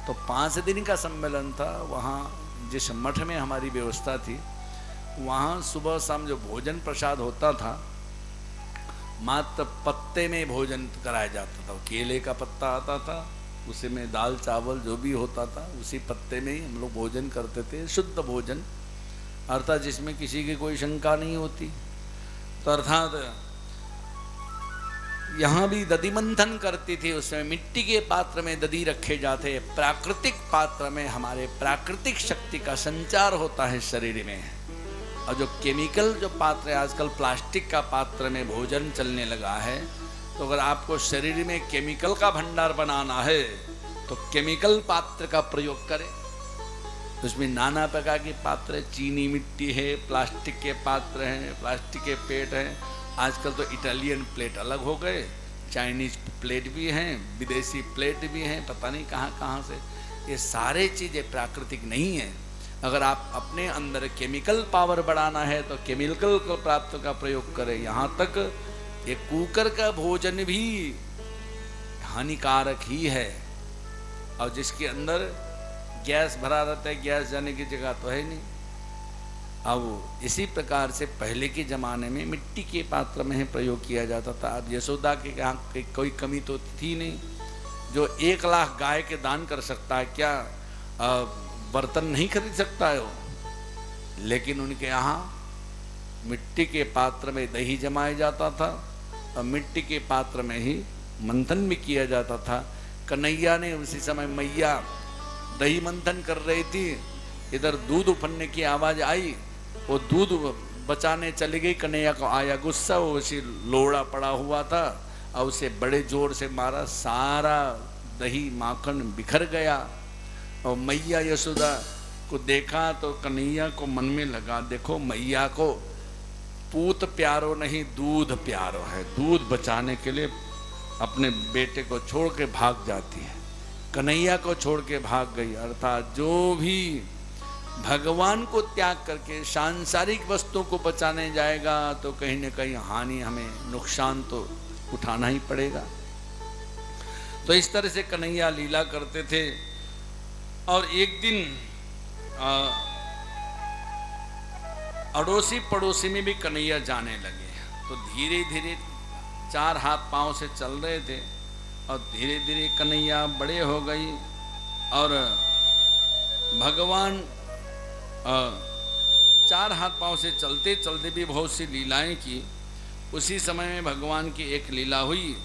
तो 5 दिन का सम्मेलन था। वहाँ जिस मठ में हमारी व्यवस्था थी, वहाँ सुबह शाम जो भोजन प्रसाद होता था, मात्र पत्ते में भोजन कराया जाता था। केले का पत्ता आता था, उसी में दाल चावल जो भी होता था, उसी पत्ते में ही हम लोग भोजन करते थे। शुद्ध भोजन, अर्थात जिसमें किसी की कोई शंका नहीं होती। तो अर्थात यहाँ भी दधि मंथन करती थी। उसमें मिट्टी के पात्र में दधि रखे जाते, प्राकृतिक पात्र में हमारे प्राकृतिक शक्ति का संचार होता है शरीर में। और जो केमिकल जो पात्र है, आजकल प्लास्टिक का पात्र में भोजन चलने लगा है। तो अगर आपको शरीर में केमिकल का भंडार बनाना है तो केमिकल पात्र का प्रयोग करें। उसमें नाना प्रकार के पात्र है, चीनी मिट्टी है, प्लास्टिक के पात्र हैं, प्लास्टिक के प्लेट हैं। आजकल तो इटालियन प्लेट अलग हो गए, चाइनीज प्लेट भी हैं, विदेशी प्लेट भी हैं, पता नहीं कहाँ कहाँ से। ये सारे चीज़ें प्राकृतिक नहीं है। अगर आप अपने अंदर केमिकल पावर बढ़ाना है तो केमिकल पात्र का प्रयोग करें। यहाँ तक ये कुकर का भोजन भी हानिकारक ही है। और जिसके अंदर गैस भरा रहता है, गैस जाने की जगह तो है नहीं। अब इसी प्रकार से पहले के ज़माने में मिट्टी के पात्र में प्रयोग किया जाता था। अब यशोदा के यहाँ कोई कमी तो थी नहीं। जो 1 लाख गाय के दान कर सकता है, क्या बर्तन नहीं खरीद सकता है वो? लेकिन उनके यहाँ मिट्टी के पात्र में दही जमाया जाता था और मिट्टी के पात्र में ही मंथन भी किया जाता था। कन्हैया ने उसी समय मैया दही मंथन कर रही थी, इधर दूध उफनने की आवाज़ आई, वो दूध बचाने चली गई। कन्हैया को आया गुस्सा, वो उसी लोड़ा पड़ा हुआ था और उसे बड़े जोर से मारा। सारा दही माखन बिखर गया। और मैया यशोदा को देखा तो कन्हैया को मन में लगा, देखो मैया को पूत प्यारो नहीं दूध प्यारो है, दूध बचाने के लिए अपने बेटे को छोड़ के भाग जाती है, कन्हैया को छोड़ के भाग गई। अर्थात जो भी भगवान को त्याग करके सांसारिक वस्तुओं को बचाने जाएगा तो कहीं न कहीं हानि, हमें नुकसान तो उठाना ही पड़ेगा। तो इस तरह से कन्हैया लीला करते थे। और एक दिन अड़ोसी पड़ोसी में भी कन्हैया जाने लगे। तो धीरे धीरे 4 हाथ पांव से चल रहे थे और धीरे धीरे कन्हैया बड़े हो गई और भगवान 4 हाथ पांव से चलते चलते भी बहुत सी लीलाएं की। उसी समय में भगवान की एक लीला हुई,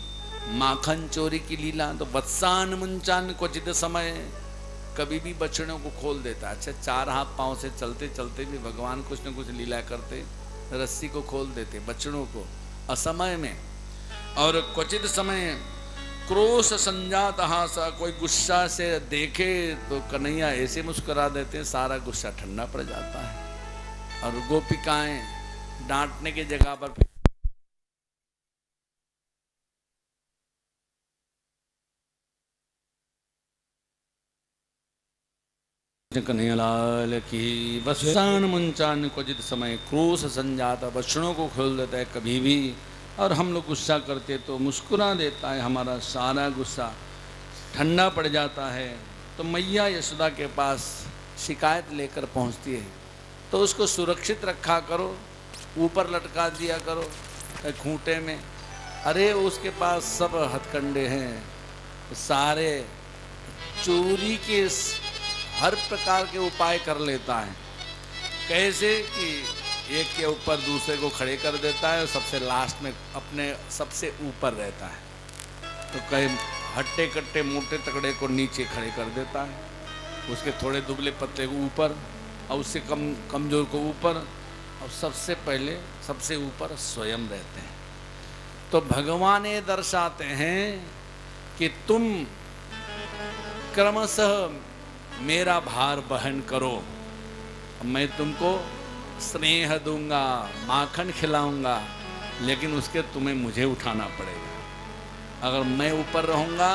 माखन चोरी की लीला। तो वत्सान मुंचान क्वचित समय, कभी भी बछड़ों को खोल देता। अच्छा, 4 हाथ पांव से चलते चलते भी भगवान कुछ न कुछ लीला करते, रस्सी को खोल देते बछड़ों को असमय में। और क्वचित समय क्रोश संजात हासा, कोई गुस्सा से देखे तो कन्हैया ऐसे मुस्कुरा देते, सारा गुस्सा ठंडा पड़ जाता है। और गोपिकाएं डांटने की जगह पर कन्हैया लाल की। वत्सान मुंचान क्वचित समय क्रोश संजात, बछड़ों को खोल देता है कभी भी। और हम लोग गुस्सा करते तो मुस्कुरा देता है, हमारा सारा गुस्सा ठंडा पड़ जाता है। तो मैया यशोदा के पास शिकायत लेकर पहुंचती है, तो उसको सुरक्षित रखा करो, ऊपर लटका दिया करो खूंटे में। अरे उसके पास सब हथकंडे हैं, सारे चोरी के हर प्रकार के उपाय कर लेता है। कैसे कि एक के ऊपर दूसरे को खड़े कर देता है और सबसे लास्ट में अपने सबसे ऊपर रहता है। तो कई हट्टे कट्टे मोटे तगड़े को नीचे खड़े कर देता है, उसके थोड़े दुबले पतले को ऊपर और उससे कमजोर को ऊपर, और सबसे पहले सबसे ऊपर स्वयं रहते हैं। तो भगवान ये दर्शाते हैं कि तुम क्रमशः मेरा भार वहन करो, मैं तुमको स्नेह दूंगा, माखन खिलाऊंगा, लेकिन उसके तुम्हें मुझे उठाना पड़ेगा। अगर मैं ऊपर रहूंगा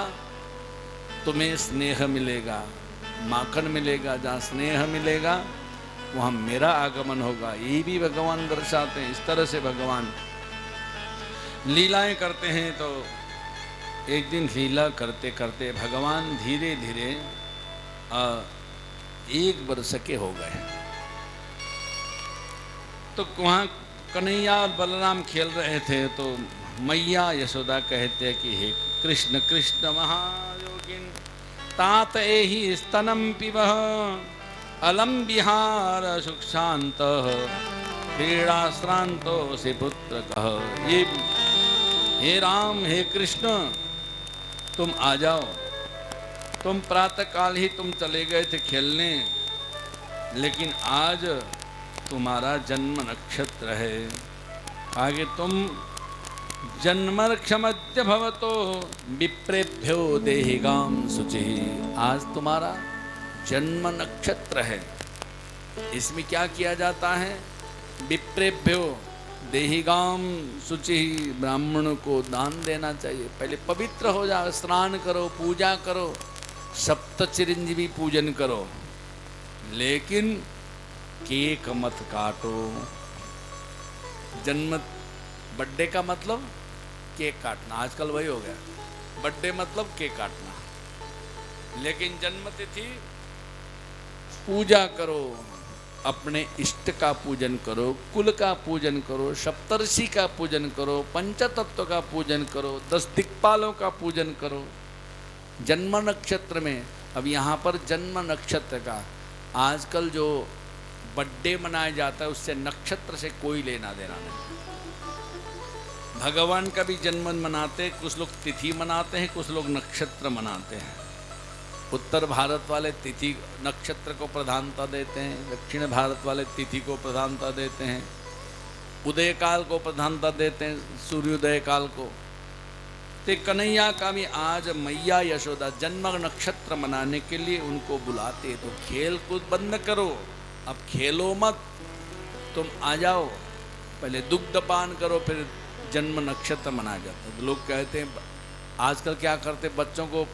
तुम्हें स्नेह मिलेगा, माखन मिलेगा, जहाँ स्नेह मिलेगा वहाँ मेरा आगमन होगा। ये भी भगवान दर्शाते हैं। इस तरह से भगवान लीलाएं करते हैं। तो एक दिन लीला करते करते भगवान धीरे धीरे 1 वर्ष के हो गए। तो वहाँ कन्हैया और बलराम खेल रहे थे। तो मैया यशोदा कहते कि हे कृष्ण कृष्ण महायोगिन, तात एहि स्तनम पिबह अलम विहार सुक्षांत, क्रीड़ा श्रांतो से पुत्र कह। ये हे राम हे कृष्ण तुम आ जाओ। तुम प्रातः काल ही तुम चले गए थे खेलने, लेकिन आज तुम्हारा जन्म नक्षत्र है। आगे तुम जन्मर्क्षमद्य भवतो विप्रेभ्यो देहिगाम शुचि, आज तुम्हारा जन्म नक्षत्र है। इसमें क्या किया जाता है? विप्रेभ्यो देहिगाम शुचि, ब्राह्मण को दान देना चाहिए। पहले पवित्र हो जाओ, स्नान करो, पूजा करो, सप्त चिरंजीवी पूजन करो, लेकिन केक मत काटो। जन्म बर्थडे का मतलब केक काटना, आजकल वही हो गया, बर्थडे मतलब केक काटना। लेकिन जन्म तिथि पूजा करो, अपने इष्ट का पूजन करो, कुल का पूजन करो, सप्तर्षि का पूजन करो, पंचतत्व का पूजन करो, 10 दिक्पालों का पूजन करो। जन्म नक्षत्र में, अब यहाँ पर जन्म नक्षत्र का, आजकल जो बर्थडे मनाया जाता है उससे नक्षत्र से कोई लेना देना नहीं। भगवान का भी जन्म मनाते, कुछ लोग तिथि मनाते हैं, कुछ लोग नक्षत्र मनाते हैं। उत्तर भारत वाले तिथि नक्षत्र को प्रधानता देते हैं, दक्षिण भारत वाले तिथि को प्रधानता देते हैं, उदय काल को प्रधानता देते हैं, सूर्योदय काल को। ते कन्हैया का भी आज मैया यशोदा जन्म नक्षत्र मनाने के लिए उनको बुलाते। तो खेल कूद बंद करो, अब खेलो मत, तुम आ जाओ, पहले दुग्धपान करो फिर जन्म नक्षत्र मनाया जाता है। तो लोग कहते हैं आजकल क्या करते, बच्चों को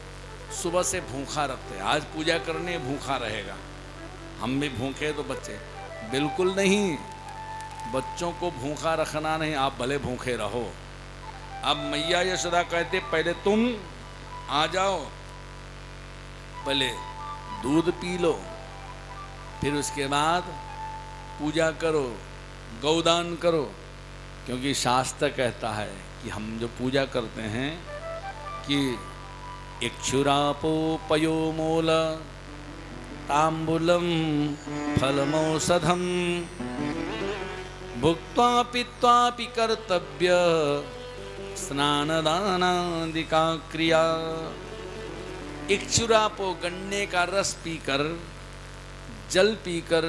सुबह से भूखा रखते हैं, आज पूजा करने भूखा रहेगा, हम भी भूखे तो बच्चे, बिल्कुल नहीं, बच्चों को भूखा रखना नहीं, आप भले भूखे रहो। अब मैया यशोदा कहते पहले तुम आ जाओ, पहले दूध पी लो, फिर उसके बाद पूजा करो, गौदान करो, क्योंकि शास्त्र कहता है कि हम जो पूजा करते हैं कि इक्षुरापोपयो मूल तांबूलम फलमौषधम भुक्त्वा पीत्वापि कर्तव्य स्नानदानादिका क्रिया। इक्षुरापो गन्ने का रस पीकर, जल पीकर,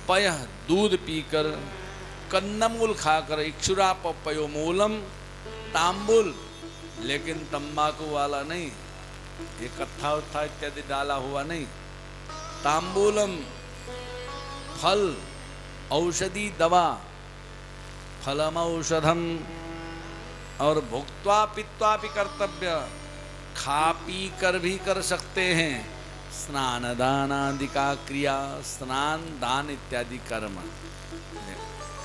पय दूध पीकर, कंदमूल खाकर, इक्षुरापयो मूलम तांबुल, लेकिन तंबाकू वाला नहीं, ये कत्था उत्था इत्यादि डाला हुआ नहीं, तांबूलम फल औषधि दवा, फलम औषधम, और भुक्त्वा पीत्वा भी कर्तव्य, खा पी कर भी कर सकते हैं, स्नान दान आदि का क्रिया, स्नान दान इत्यादि कर्म।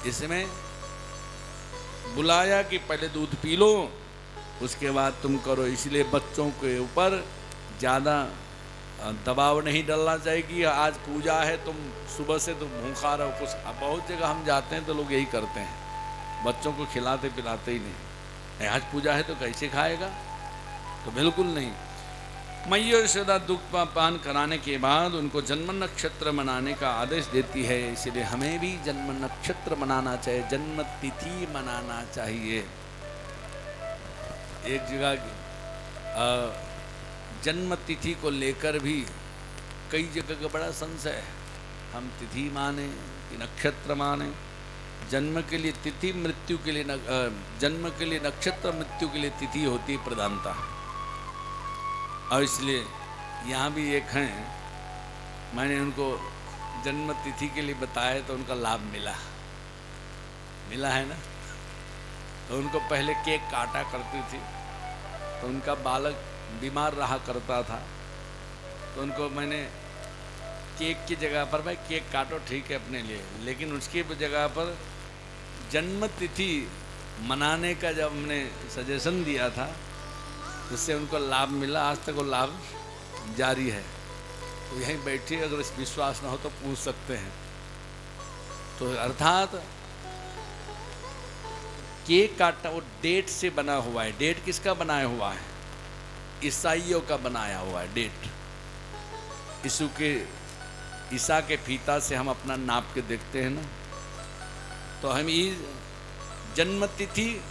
इसमें बुलाया कि पहले दूध पी लो, उसके बाद तुम करो, इसलिए बच्चों के ऊपर ज़्यादा दबाव नहीं डालना चाहिए कि आज पूजा है तुम सुबह से तुम भूखा रहो। कुछ बहुत जगह हम जाते हैं तो लोग यही करते हैं, बच्चों को खिलाते पिलाते ही नहीं, आज पूजा है तो कैसे खाएगा, तो बिल्कुल नहीं। मैया यशोदा दुग्ध पान कराने के बाद उनको जन्म नक्षत्र मनाने का आदेश देती है, इसलिए हमें भी जन्म नक्षत्र मनाना चाहिए, जन्म तिथि मनाना चाहिए। एक जगह जन्म तिथि को लेकर भी कई जगह का बड़ा संशय है, हम तिथि माने कि नक्षत्र माने। जन्म के लिए तिथि, मृत्यु के लिए जन्म के लिए नक्षत्र, मृत्यु के लिए तिथि होती है प्रधानता। और इसलिए यहाँ भी एक हैं, मैंने उनको जन्म तिथि के लिए बताया तो उनका लाभ मिला है ना। तो उनको पहले केक काटा करती थी, तो उनका बालक बीमार रहा करता था, तो उनको मैंने केक की जगह पर, भाई केक काटो ठीक है अपने लिए, लेकिन उसकी जगह पर जन्म तिथि मनाने का जब हमने सजेशन दिया था, उससे उनको लाभ मिला, आज तक वो लाभ जारी है। तो यहीं बैठे, अगर इस विश्वास ना हो तो पूछ सकते हैं। तो अर्थात केक काटना वो डेट से बना हुआ है। डेट किसका बनाया हुआ है? ईसाइयों का बनाया हुआ है डेट। ईसा के फीता से हम अपना नाप के देखते हैं ना, तो हम ये जन्म तिथि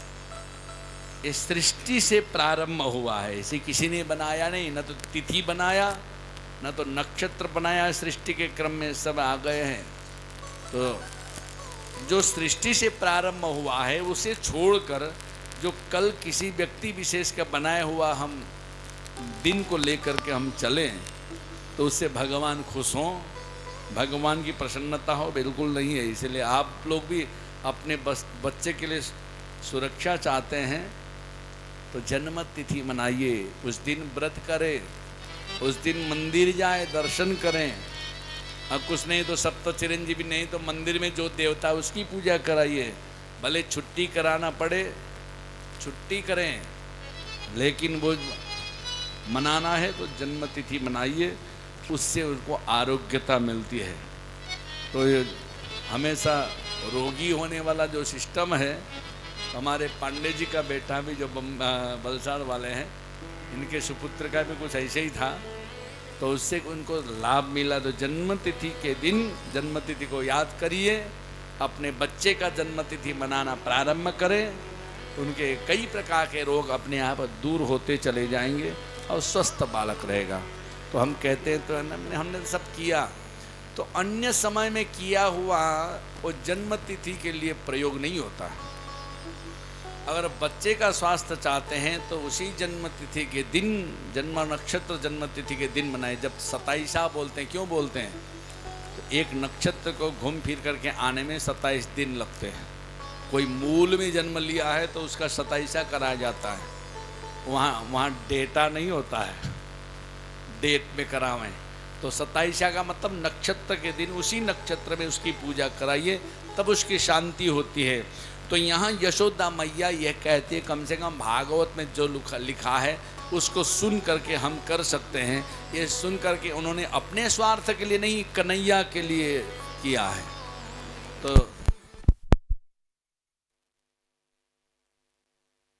इस सृष्टि से प्रारंभ हुआ है, इसे किसी ने बनाया नहीं, न तो तिथि बनाया न तो नक्षत्र बनाया, सृष्टि के क्रम में सब आ गए हैं। तो जो सृष्टि से प्रारंभ हुआ है उसे छोड़कर जो कल किसी व्यक्ति विशेष का बनाया हुआ हम दिन को लेकर के हम चलें, तो उससे भगवान खुश हों, भगवान की प्रसन्नता हो, बिल्कुल नहीं है। इसलिए आप लोग भी अपने बच्चे के लिए सुरक्षा चाहते हैं तो जन्म तिथि मनाइए, उस दिन व्रत करें, उस दिन मंदिर जाए, दर्शन करें, और कुछ नहीं तो सप्त चिरंजीवी नहीं तो मंदिर में जो देवता उसकी पूजा कराइए। भले छुट्टी कराना पड़े छुट्टी करें, लेकिन वो मनाना है तो जन्म तिथि मनाइए, उससे उनको आरोग्यता मिलती है। तो ये हमेशा रोगी होने वाला जो सिस्टम है, हमारे पांडे जी का बेटा भी जो वलसाड़ वाले हैं, इनके सुपुत्र का भी कुछ ऐसे ही था, तो उससे उनको लाभ मिला। तो जन्म तिथि के दिन जन्म तिथि को याद करिए, अपने बच्चे का जन्म तिथि मनाना प्रारंभ करें, उनके कई प्रकार के रोग अपने आप दूर होते चले जाएंगे और स्वस्थ बालक रहेगा। तो हम कहते हैं तो हमने सब किया, तो अन्य समय में किया हुआ वो जन्म तिथि के लिए प्रयोग नहीं होता है। अगर बच्चे का स्वास्थ्य चाहते हैं तो उसी जन्म तिथि के दिन, जन्म नक्षत्र जन्म तिथि के दिन बनाए। जब 27 बोलते हैं, क्यों बोलते हैं? तो एक नक्षत्र को घूम फिर करके आने में 27 दिन लगते हैं। कोई मूल में जन्म लिया है तो उसका 27 कराया जाता है। वहाँ डेटा नहीं होता है, डेट में करावें। तो 27 का मतलब नक्षत्र के दिन उसी नक्षत्र में उसकी पूजा कराइए, तब उसकी शांति होती है। तो यहाँ यशोदा मैया यह कहती है, कम से कम भागवत में जो लिखा है उसको सुन करके हम कर सकते हैं। ये सुन करके उन्होंने अपने स्वार्थ के लिए नहीं, कन्हैया के लिए किया है। तो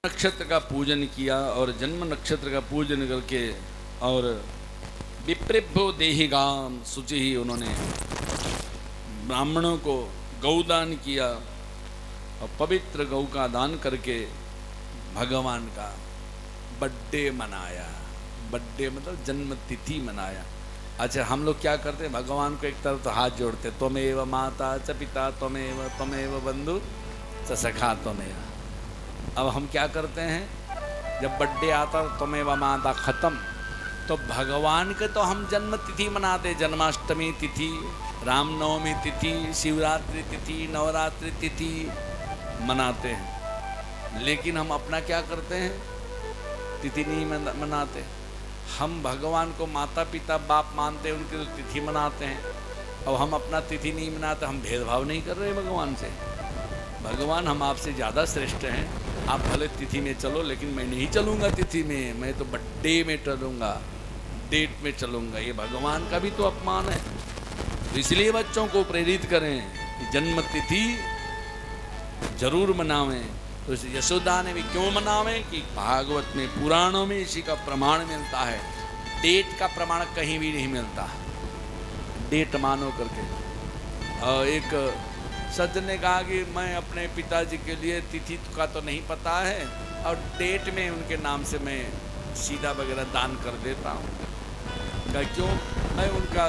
नक्षत्र का पूजन किया और जन्म नक्षत्र का पूजन करके और विप्रेभ्यो देहिगाम शुचि ही उन्होंने ब्राह्मणों को गौदान किया और पवित्र गौ का दान करके भगवान का बर्थडे मनाया। बर्थडे मतलब जन्म तिथि मनाया। अच्छा, हम लोग क्या करते हैं? भगवान को एक तरफ तो हाथ जोड़ते, त्वमेव माता च पिता त्वमेव बंधु च सखा त्वमेव। अब हम क्या करते हैं, जब बर्थडे आता त्वमेव माता खत्म, तो भगवान के तो हम जन्म तिथि मनाते, जन्माष्टमी तिथि, रामनवमी तिथि, शिवरात्रि तिथि, नवरात्रि तिथि मनाते हैं। लेकिन हम अपना क्या करते हैं? तिथि नहीं मनाते। हम भगवान को माता पिता बाप मानते हैं, उनकी तो तिथि मनाते हैं, और हम अपना तिथि नहीं मनाते। हम भेदभाव नहीं कर रहे भगवान से। भगवान हम आपसे ज़्यादा श्रेष्ठ हैं। आप भले तिथि में चलो, लेकिन मैं नहीं चलूँगा तिथि में, मैं तो बर्थडे में चलूँगा, डेट में चलूँगा। ये भगवान का भी तो अपमान है। तो इसलिए बच्चों को प्रेरित करें कि जन्म तिथि जरूर मनावें। तो यशोदा ने भी क्यों मनावें कि भागवत में, पुराणों में इसी का प्रमाण मिलता है। डेट का प्रमाण कहीं भी नहीं मिलता, डेट मानो करके। और एक सज्जन ने कहा कि मैं अपने पिताजी के लिए तिथि का तो नहीं पता है, और डेट में उनके नाम से मैं सीधा वगैरह दान कर देता हूँ। क्या क्यों? मैं उनका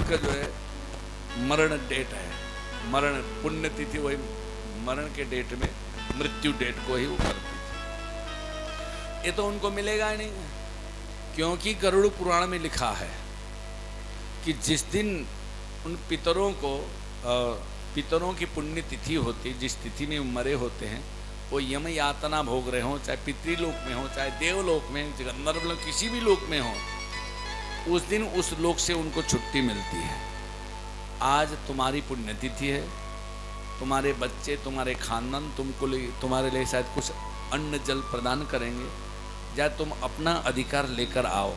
जो है मरण डेट है, मरण पुण्य तिथि, वही मरण के डेट में मृत्यु डेट को ही वो करती थी। ये तो उनको मिलेगा ही नहीं, क्योंकि गरुड़ पुराण में लिखा है कि जिस दिन उन पितरों की पुण्य तिथि होती, जिस तिथि में मरे होते हैं, वो यम यातना भोग रहे हों, चाहे पितृलोक में हो, चाहे देवलोक में, गंधर्व लोक, किसी भी लोक में हो, उस दिन उस लोक से उनको छुट्टी मिलती है। आज तुम्हारी पुण्यतिथि है, तुम्हारे बच्चे, तुम्हारे खानदान तुम्हारे लिए शायद कुछ अन्न जल प्रदान करेंगे, या तुम अपना अधिकार लेकर आओ।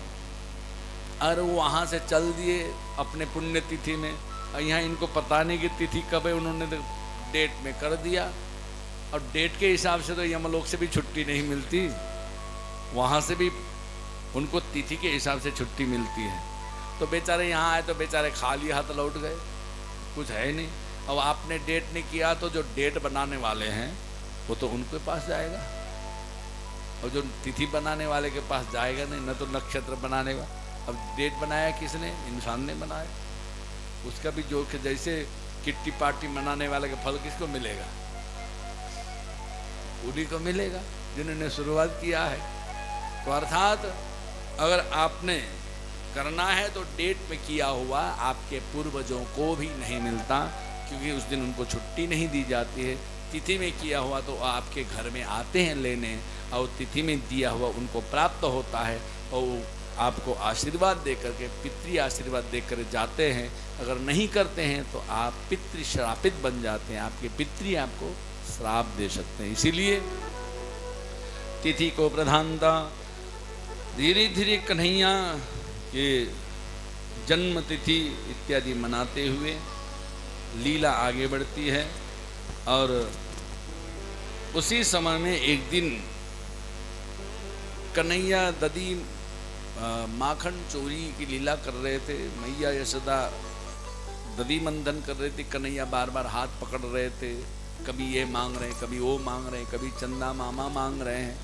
और वहाँ से चल दिए अपने पुण्यतिथि में, और यहाँ इनको पता नहीं कि तिथि कब है, उन्होंने तो डेट में कर दिया। और डेट के हिसाब से तो यमलोक से भी छुट्टी नहीं मिलती, वहाँ से भी उनको तिथि के हिसाब से छुट्टी मिलती है। तो बेचारे यहाँ आए तो बेचारे खाली हाथ लौट गए, कुछ है नहीं। अब आपने डेट नहीं किया तो जो डेट बनाने वाले हैं वो तो उनके पास जाएगा, और जो तिथि बनाने वाले के पास जाएगा नहीं, न तो नक्षत्र बनाने का। अब डेट बनाया किसने? इंसान ने बनाया। उसका भी जो जैसे किट्टी पार्टी मनाने वाले का फल किसको मिलेगा? उन्हीं को मिलेगा जिन्होंने शुरुआत किया है। तो अर्थात अगर आपने करना है तो डेट में किया हुआ आपके पूर्वजों को भी नहीं मिलता, क्योंकि उस दिन उनको छुट्टी नहीं दी जाती है। तिथि में किया हुआ तो आपके घर में आते हैं लेने, और तिथि में दिया हुआ उनको प्राप्त होता है, और आपको आशीर्वाद देकर के, पितृ आशीर्वाद देकर जाते हैं। अगर नहीं करते हैं तो आप पितृ श्रापित बन जाते हैं, आपके पितृ आपको श्राप दे सकते हैं। इसीलिए तिथि को प्रधानता, धीरे धीरे कन्हैया के जन्म तिथि इत्यादि मनाते हुए लीला आगे बढ़ती है। और उसी समय में एक दिन कन्हैया दधी माखन चोरी की लीला कर रहे थे। मैया यशोदा दधी मंथन कर रहे थे, कन्हैया बार बार हाथ पकड़ रहे थे। कभी ये मांग रहे हैं, कभी वो मांग रहे हैं, कभी चंदा मामा मांग रहे हैं,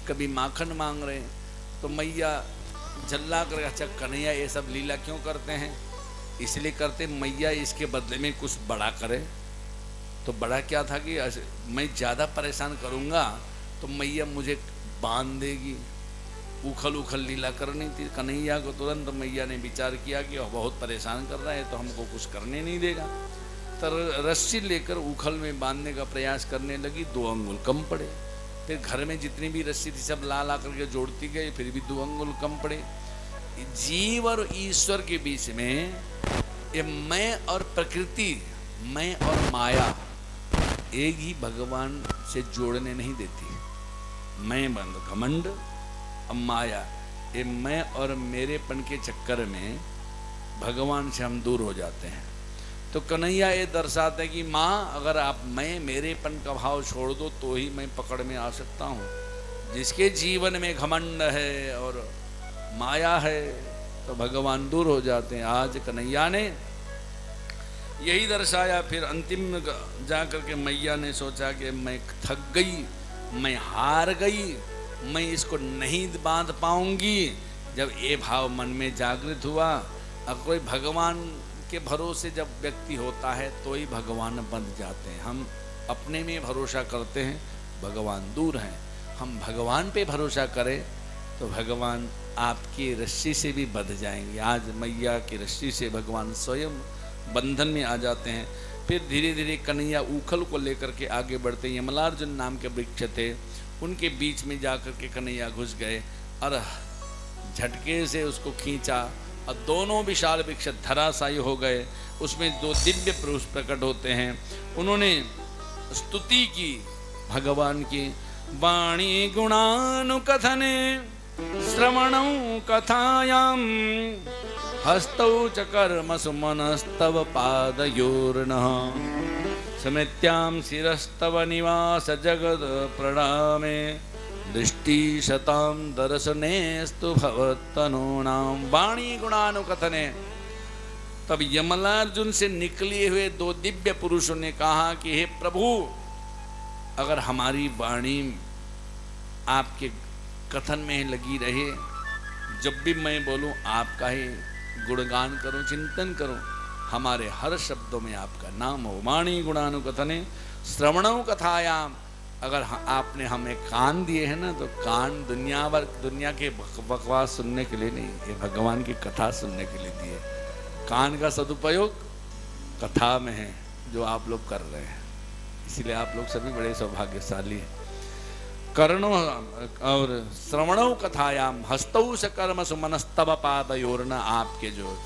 कभी माखन मांग रहे हैं। तो मैया झल्ला कर, अच्छा कन्हैया ये सब लीला क्यों करते हैं? इसलिए करते मैया इसके बदले में कुछ बड़ा करे, तो बड़ा क्या था कि मैं ज़्यादा परेशान करूँगा तो मैया मुझे बांध देगी, उखल उखल लीला करनी थी। कन्हैया को तुरंत मैया ने विचार किया कि बहुत परेशान कर रहा है तो हमको कुछ करने नहीं देगा। तो रस्सी लेकर उखल में बांधने का प्रयास करने लगी, 2 अंगुल कम पड़े। फिर घर में जितनी भी रस्सी थी सब ला करके जोड़ती गई, फिर भी 2 अंगुल कम पड़े। जीव और ईश्वर के बीच में ये मैं और प्रकृति, मैं और माया एक ही भगवान से जोड़ने नहीं देती। मैं बंद घमंड, अब माया, ये मैं और मेरेपन के चक्कर में भगवान से हम दूर हो जाते हैं। तो कन्हैया ये दर्शाते हैं कि माँ अगर आप मैं मेरेपन का भाव छोड़ दो तो ही मैं पकड़ में आ सकता हूँ। जिसके जीवन में घमंड है और माया है तो भगवान दूर हो जाते हैं। आज कन्हैया ने यही दर्शाया। फिर अंतिम जा कर के मैया ने सोचा कि मैं थक गई, मैं हार गई, मैं इसको नहीं बांध पाऊंगी। जब ये भाव मन में जागृत हुआ, अब कोई भगवान के भरोसे जब व्यक्ति होता है तो ही भगवान बंध जाते हैं। हम अपने में भरोसा करते हैं, भगवान दूर हैं। हम भगवान पे भरोसा करें तो भगवान आपकी रस्सी से भी बंध जाएंगे। आज मैया की रस्सी से भगवान स्वयं बंधन में आ जाते हैं। फिर धीरे धीरे कन्हैया उखल को लेकर के आगे बढ़ते हैं। यमलार्जुन नाम के वृक्ष थे, उनके बीच में जाकर के कन्हैया घुस गए और झटके से उसको खींचा और दोनों विशाल वृक्ष धराशायी हो गए। उसमें 2 दिव्य पुरुष प्रकट होते हैं। उन्होंने स्तुति की भगवान की। वाणी गुणानुकथने श्रवणं कथायां हस्तौ च कर्मसु मनस्तव पादयोर्नः स्मृत्यां शिरस्तव निवास जगद प्रणामे दृष्टि शतां दर्शनेस्तु भवत्तनूनां। वाणी गुणानुकथने। तब यमलार्जुन से निकले हुए 2 दिव्य पुरुषों ने कहा कि हे प्रभु, अगर हमारी वाणी आपके कथन में लगी रहे, जब भी मैं बोलूं आपका ही गुणगान करूं, चिंतन करूं, हमारे हर शब्दों में आपका नाम हो। वाणी गुणानुकथने श्रवणों कथायाम। अगर आपने हमें कान दिए हैं ना, तो कान दुनिया के बकवास सुनने के लिए नहीं, ये भगवान की कथा सुनने के लिए दिए। कान का सदुपयोग कथा में है जो आप लोग कर रहे हैं, इसीलिए आप लोग सभी बड़े सौभाग्यशाली हैं। कर्णों और श्रवणों कथायाम हस्तौ स कर्मसु मनस्तव पादयोर्न। आपके जो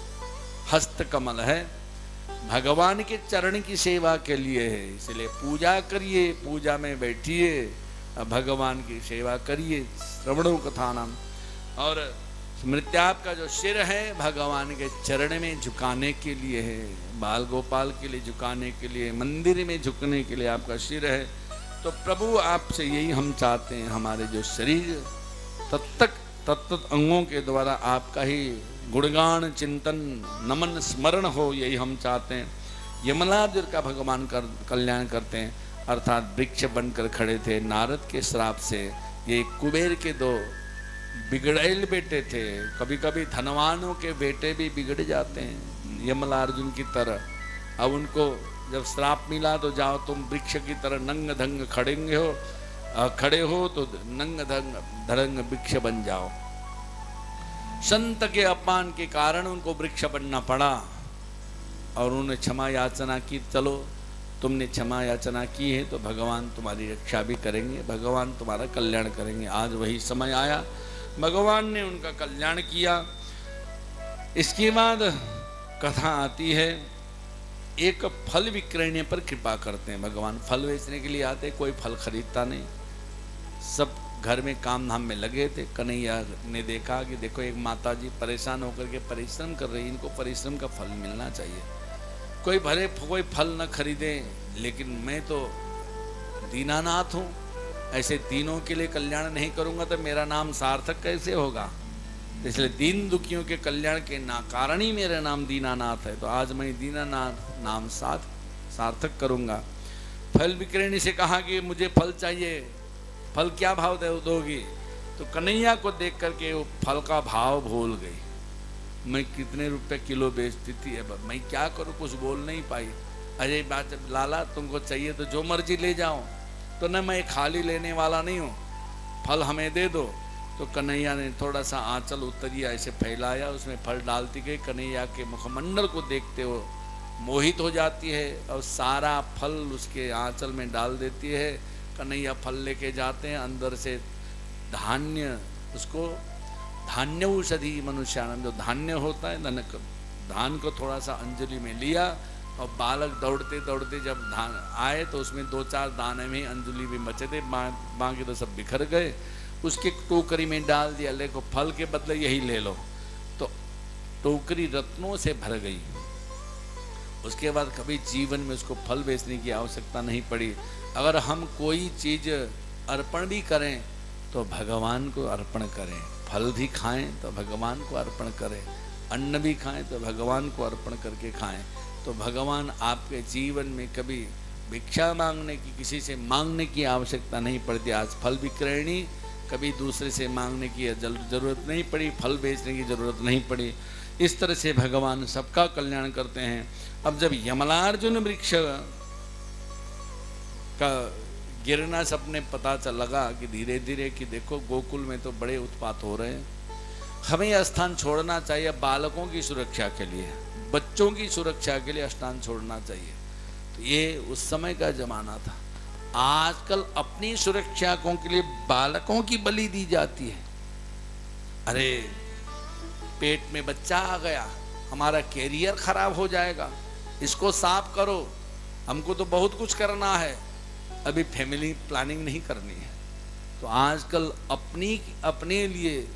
हस्त कमल है भगवान के चरण की सेवा के लिए है, इसलिए पूजा करिए, पूजा में बैठिए, भगवान की सेवा करिए। श्रवणों कथा नाम। और स्मृत्याप का जो सिर है भगवान के चरण में झुकाने के लिए है, बाल गोपाल के लिए झुकाने के लिए, मंदिर में झुकने के लिए आपका सिर है। तो प्रभु आपसे यही हम चाहते हैं, हमारे जो शरीर तत्त अंगों के द्वारा आपका ही गुणगान चिंतन नमन स्मरण हो, यही हम चाहते हैं। यमलार्जुन का भगवान कल्याण करते हैं। अर्थात वृक्ष बनकर खड़े थे नारद के श्राप से। ये कुबेर के 2 बिगड़ैल बेटे थे। कभी कभी धनवानों के बेटे भी बिगड़ जाते हैं यमलार्जुन की तरह। अब उनको जब श्राप मिला तो जाओ तुम वृक्ष की तरह नंग धंग खड़े हो तो नंग धरंग वृक्ष बन जाओ। संत के अपमान के कारण उनको वृक्ष बनना पड़ा और उन्होंने क्षमा याचना की। चलो तुमने क्षमा याचना की है तो भगवान तुम्हारी रक्षा भी करेंगे, भगवान तुम्हारा कल्याण करेंगे। आज वही समय आया, भगवान ने उनका कल्याण किया। इसके बाद कथा आती है, एक फल विक्रयण पर कृपा करते हैं भगवान। फल बेचने के लिए आते, कोई फल खरीदता नहीं, सब घर में काम धाम में लगे थे। कन्हैया ने देखा कि देखो एक माता जी परेशान होकर के परिश्रम कर रही, इनको परिश्रम का फल मिलना चाहिए। कोई भले कोई फल न खरीदे, लेकिन मैं तो दीनानाथ हूँ, ऐसे दीनों के लिए कल्याण नहीं करूँगा तो मेरा नाम सार्थक कैसे होगा। इसलिए दीन दुखियों के कल्याण के कारण ही मेरा नाम दीनानाथ है। तो आज मैं दीनानाथ नाम सार्थक करूँगा। फल विक्रेणी से कहा कि मुझे फल चाहिए, फल क्या भाव दोगी। तो कन्हैया को देख करके वो फल का भाव भूल गई। मैं कितने रुपए किलो बेचती थी, अब मैं क्या करूँ, कुछ बोल नहीं पाई। अजय बात, लाला तुमको चाहिए तो जो मर्जी ले जाओ, तो न मैं खाली लेने वाला नहीं हूँ, फल हमें दे दो। तो कन्हैया ने थोड़ा सा आंचल उतरिया ऐसे फैलाया, उसमें फल डालती गई। कन्हैया के मुखमंडल को देखते हो मोहित हो जाती है और सारा फल उसके आंचल में डाल देती है। कन्हैया फल लेके जाते हैं, अंदर से धान्य, उसको धान्य औषधि मनुष्यानम, जो धान्य होता है धान को थोड़ा सा अंजलि में लिया और बालक दौड़ते दौड़ते जब धान आए तो उसमें 2-4 दाने में अंजलि में बचे थे, बाकी तो सब बिखर गए। उसके टोकरी में डाल दिया, देखो फल के बदले यही ले लो। तो टोकरी रत्नों से भर गई। उसके बाद कभी जीवन में उसको फल बेचने की आवश्यकता नहीं पड़ी। अगर हम कोई चीज अर्पण भी करें तो भगवान को अर्पण करें, फल भी खाएं तो भगवान को अर्पण करें, अन्न भी खाएं तो भगवान को अर्पण करके खाएं, तो भगवान आपके जीवन में कभी भिक्षा मांगने की, किसी से मांगने की आवश्यकता नहीं पड़ती। आज फल विक्रयणी, कभी दूसरे से मांगने की जरूरत नहीं पड़ी, फल बेचने की जरूरत नहीं पड़ी। इस तरह से भगवान सबका कल्याण करते हैं। अब जब यमलार्जुन वृक्ष का गिरना सबने पता चल लगा कि धीरे धीरे कि देखो गोकुल में तो बड़े उत्पात हो रहे हैं, हमें यह स्थान छोड़ना चाहिए बालकों की सुरक्षा के लिए, बच्चों की सुरक्षा के लिए स्थान छोड़ना चाहिए। तो ये उस समय का जमाना था। आजकल अपनी सुरक्षा के लिए बालकों की बलि दी जाती है। अरे पेट में बच्चा आ गया, हमारा कैरियर खराब हो जाएगा, इसको साफ करो, हमको तो बहुत कुछ करना है, अभी फैमिली प्लानिंग नहीं करनी है। तो आजकल अपने लिए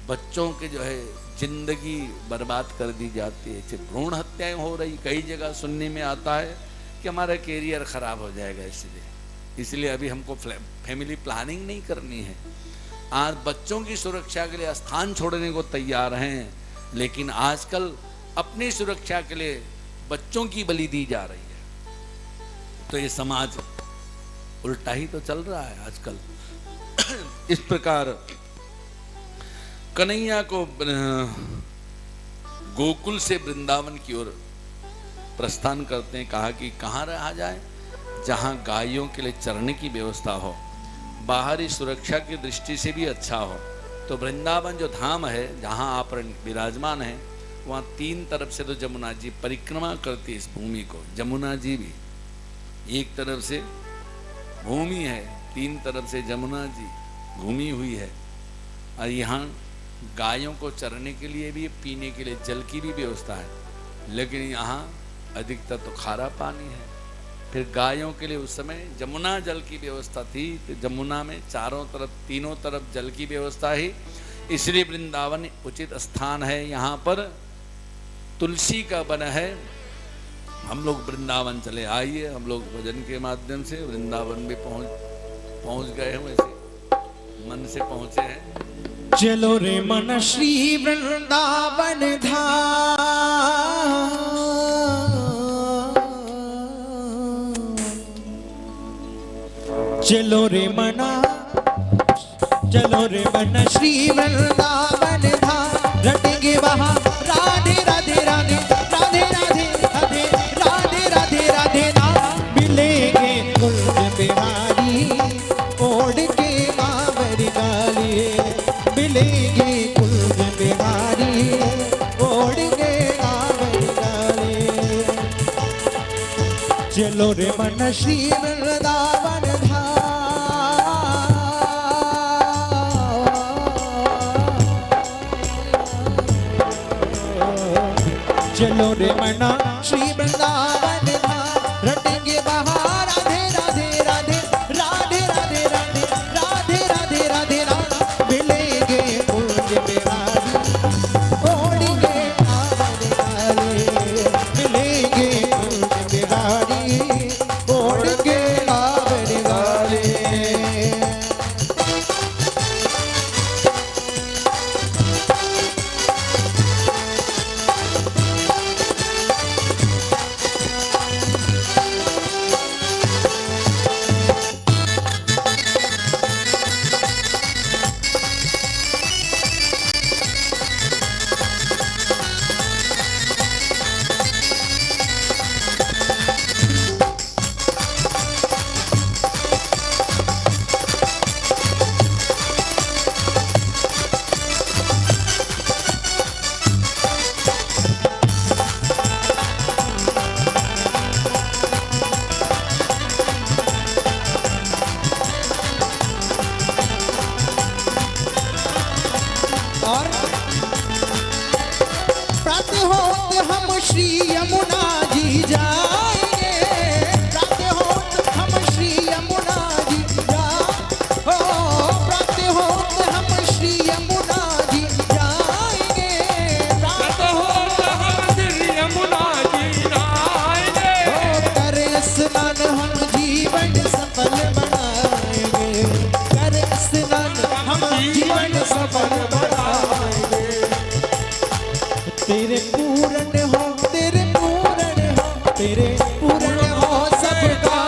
बच्चों के जो है जिंदगी बर्बाद कर दी जाती है। भ्रूण हत्याएं हो रही, कई जगह सुनने में आता है कि हमारा कैरियर खराब हो जाएगा, इसलिए अभी हमको फैमिली प्लानिंग नहीं करनी है। आज बच्चों की सुरक्षा के लिए स्थान छोड़ने को तैयार हैं, लेकिन आजकल अपनी सुरक्षा के लिए बच्चों की बलि दी जा रही है। तो ये समाज उल्टा ही तो चल रहा है आजकल। इस प्रकार कन्हैया को गोकुल से वृंदावन की ओर प्रस्थान करते हैं। कहा कि कहाँ रहा जाए, जहाँ गायों के लिए चरने की व्यवस्था हो, बाहरी सुरक्षा की दृष्टि से भी अच्छा हो। तो वृंदावन जो धाम है जहाँ आप विराजमान हैं, वहाँ 3 तरफ से तो जमुना जी परिक्रमा करती है इस भूमि को। जमुना जी भी एक तरफ से भूमि है, 3 तरफ से जमुना जी घूमी हुई है। और यहाँ गायों को चरने के लिए भी, पीने के लिए जल की भी व्यवस्था है, लेकिन यहाँ अधिकतर तो खारा पानी है। फिर गायों के लिए उस समय जमुना जल की व्यवस्था थी, तो जमुना में चारों तरफ, तीनों तरफ जल की व्यवस्था ही, इसलिए वृंदावन उचित स्थान है। यहाँ पर तुलसी का वन है। हम लोग वृंदावन चले आइए, हम लोग भजन के माध्यम से वृंदावन में पहुँच गए हैं, वैसे मन से पहुँचे हैं। चलो रे मन श्री वृंदावन धाम, चलो रे मना, चलो रे मन श्री वृंदावन धाम, रटेंगे वहाँ राधे राधे राधे राधे राधे राधे राधे राधे राधे नाम, मिलेंगे कुंज बिहारी ओढ़ के कांवर गाली, मिलेंगे कुंज बिहारी ओढ़ के कांवर गाली। चलो रे मन श्री वृंदावन धाम, चलो रे मना श्री वृंदावन धाम, रटेंगे वहाँ राधे राधे राधे राधे राधे राधे राधे राधे राधे राधे, मिलेंगे कुंज बिहारी ओढ़ेंगे कांवर गाली, मिलेंगे कुंज बिहारी ओढ़ेंगे कांवर गाली। होत हम श्री यमुना जी जाएंगे, प्रातः होत हम श्री यमुना जी प्रातः होत हम श्री यमुना जी जाएंगे, प्रातः होत हम श्री यमुना जी जाएंगे, करे स्नान हम जीवन सफल बनाएंगे, करे स्नान हम जीवन सफल बनाएंगे। तेरे पूर्ण हो, तेरे पूर्ण हो, तेरे पूर्ण हो सबका,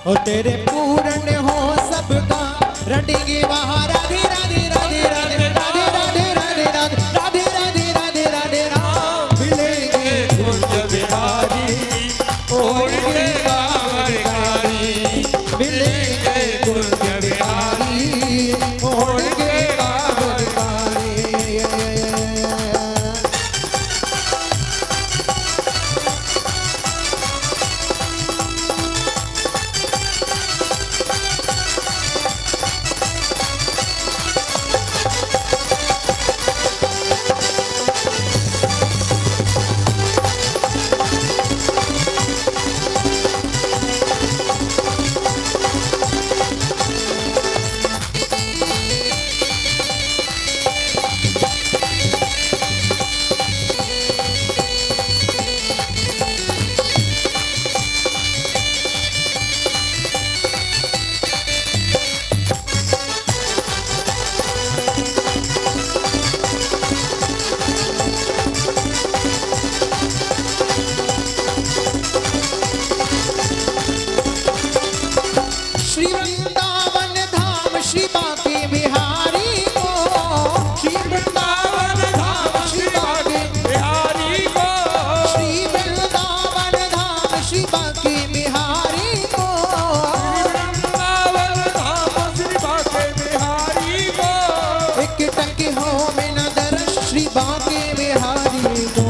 और तेरे पूर्ण हो सबका, रटेंगे वहाँ राधे राधे राधे राधे राधे राधे राधे राधे राधे राधे राधे राधे राम मिलेंगे कुंज बिहारी, ओढ़े कांवर कारी, मिलेंगे कुंज बिहारी, ओढ़े कांवर कारी। श्री वृंदावन धाम श्री बांके बिहारी को, श्री वृंदावन धाम श्री बांके बिहारी को, श्री वृंदावन धाम श्री बांके बिहारी को, वृंदावन धाम श्री बांके बिहारी को, एक टके हो में न दर्श श्री बांके बिहारी को,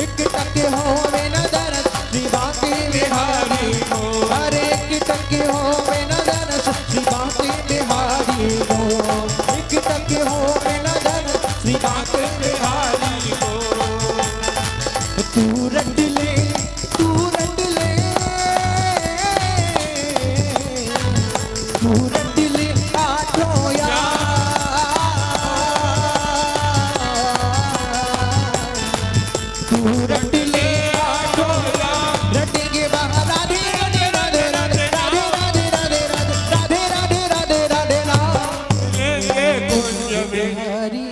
एक टके हो में न दर्श श्री बांके बिहारी को, अरे एक टके हो में न दर्श श्री बांके बिहारी को, एक टके हो में न दर्श श्री बांके बिहारी को। तू रट ले, तू रट ले, तू रट ले आठों तू रट ले आठों रटेंगे वहाँ राधे राधे राधे राधे राधे राधे राधे राधे राधे राधे राधे राम मिलेंगे कुंज बिहारी,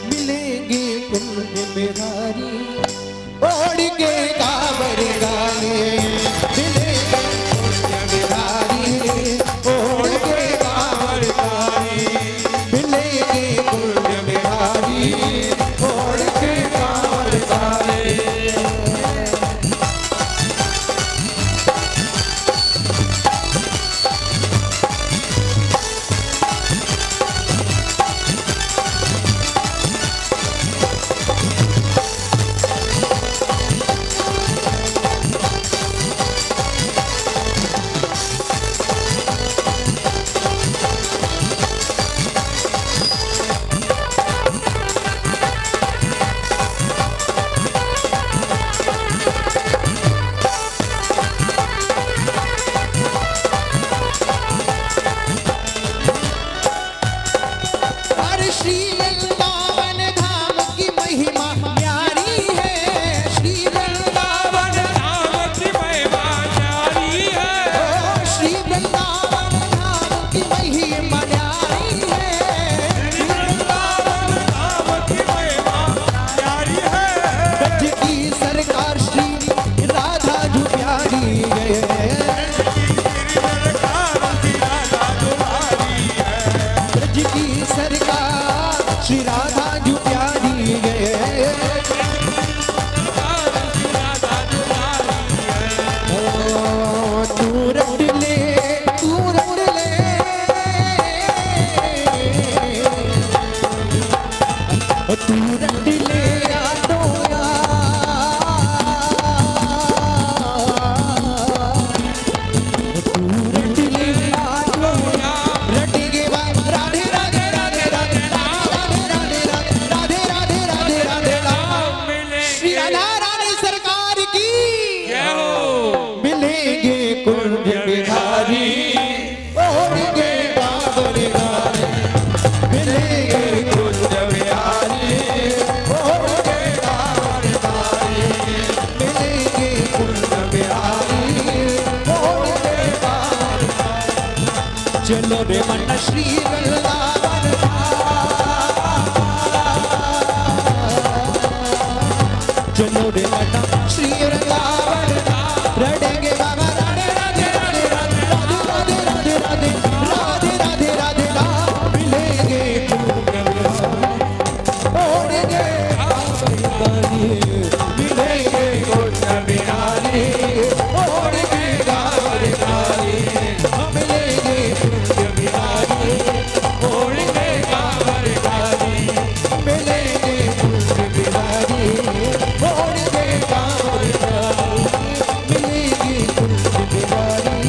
मिलेंगे कुंज बिहारी, ओढ़ के कांवर गाने, मिलेंगे कुंज बिहारी, ओढ़ के कांवर गाने, मिलेंगे कुंज बिहारी, ओढ़ के कांवर गाने। श्री वृंदावन चलो रे लटा श्री वृंदावन रडेंगे बाबा राधे राधे राधे राधे राधे राधे राधे राधे राधे राधे राधे मिलेंगे ओढ़ेंगे गावरी मिलेंगे गोविंद बिहारी ओढ़ेंगे गावरी मिलेंगे गोविंद बिहारी ओढ़ेंगे गावरी मिलेंगे गोविंद बिहारी ओढ़ेंगे गावरी मिलेंगे गोविंद बिहारी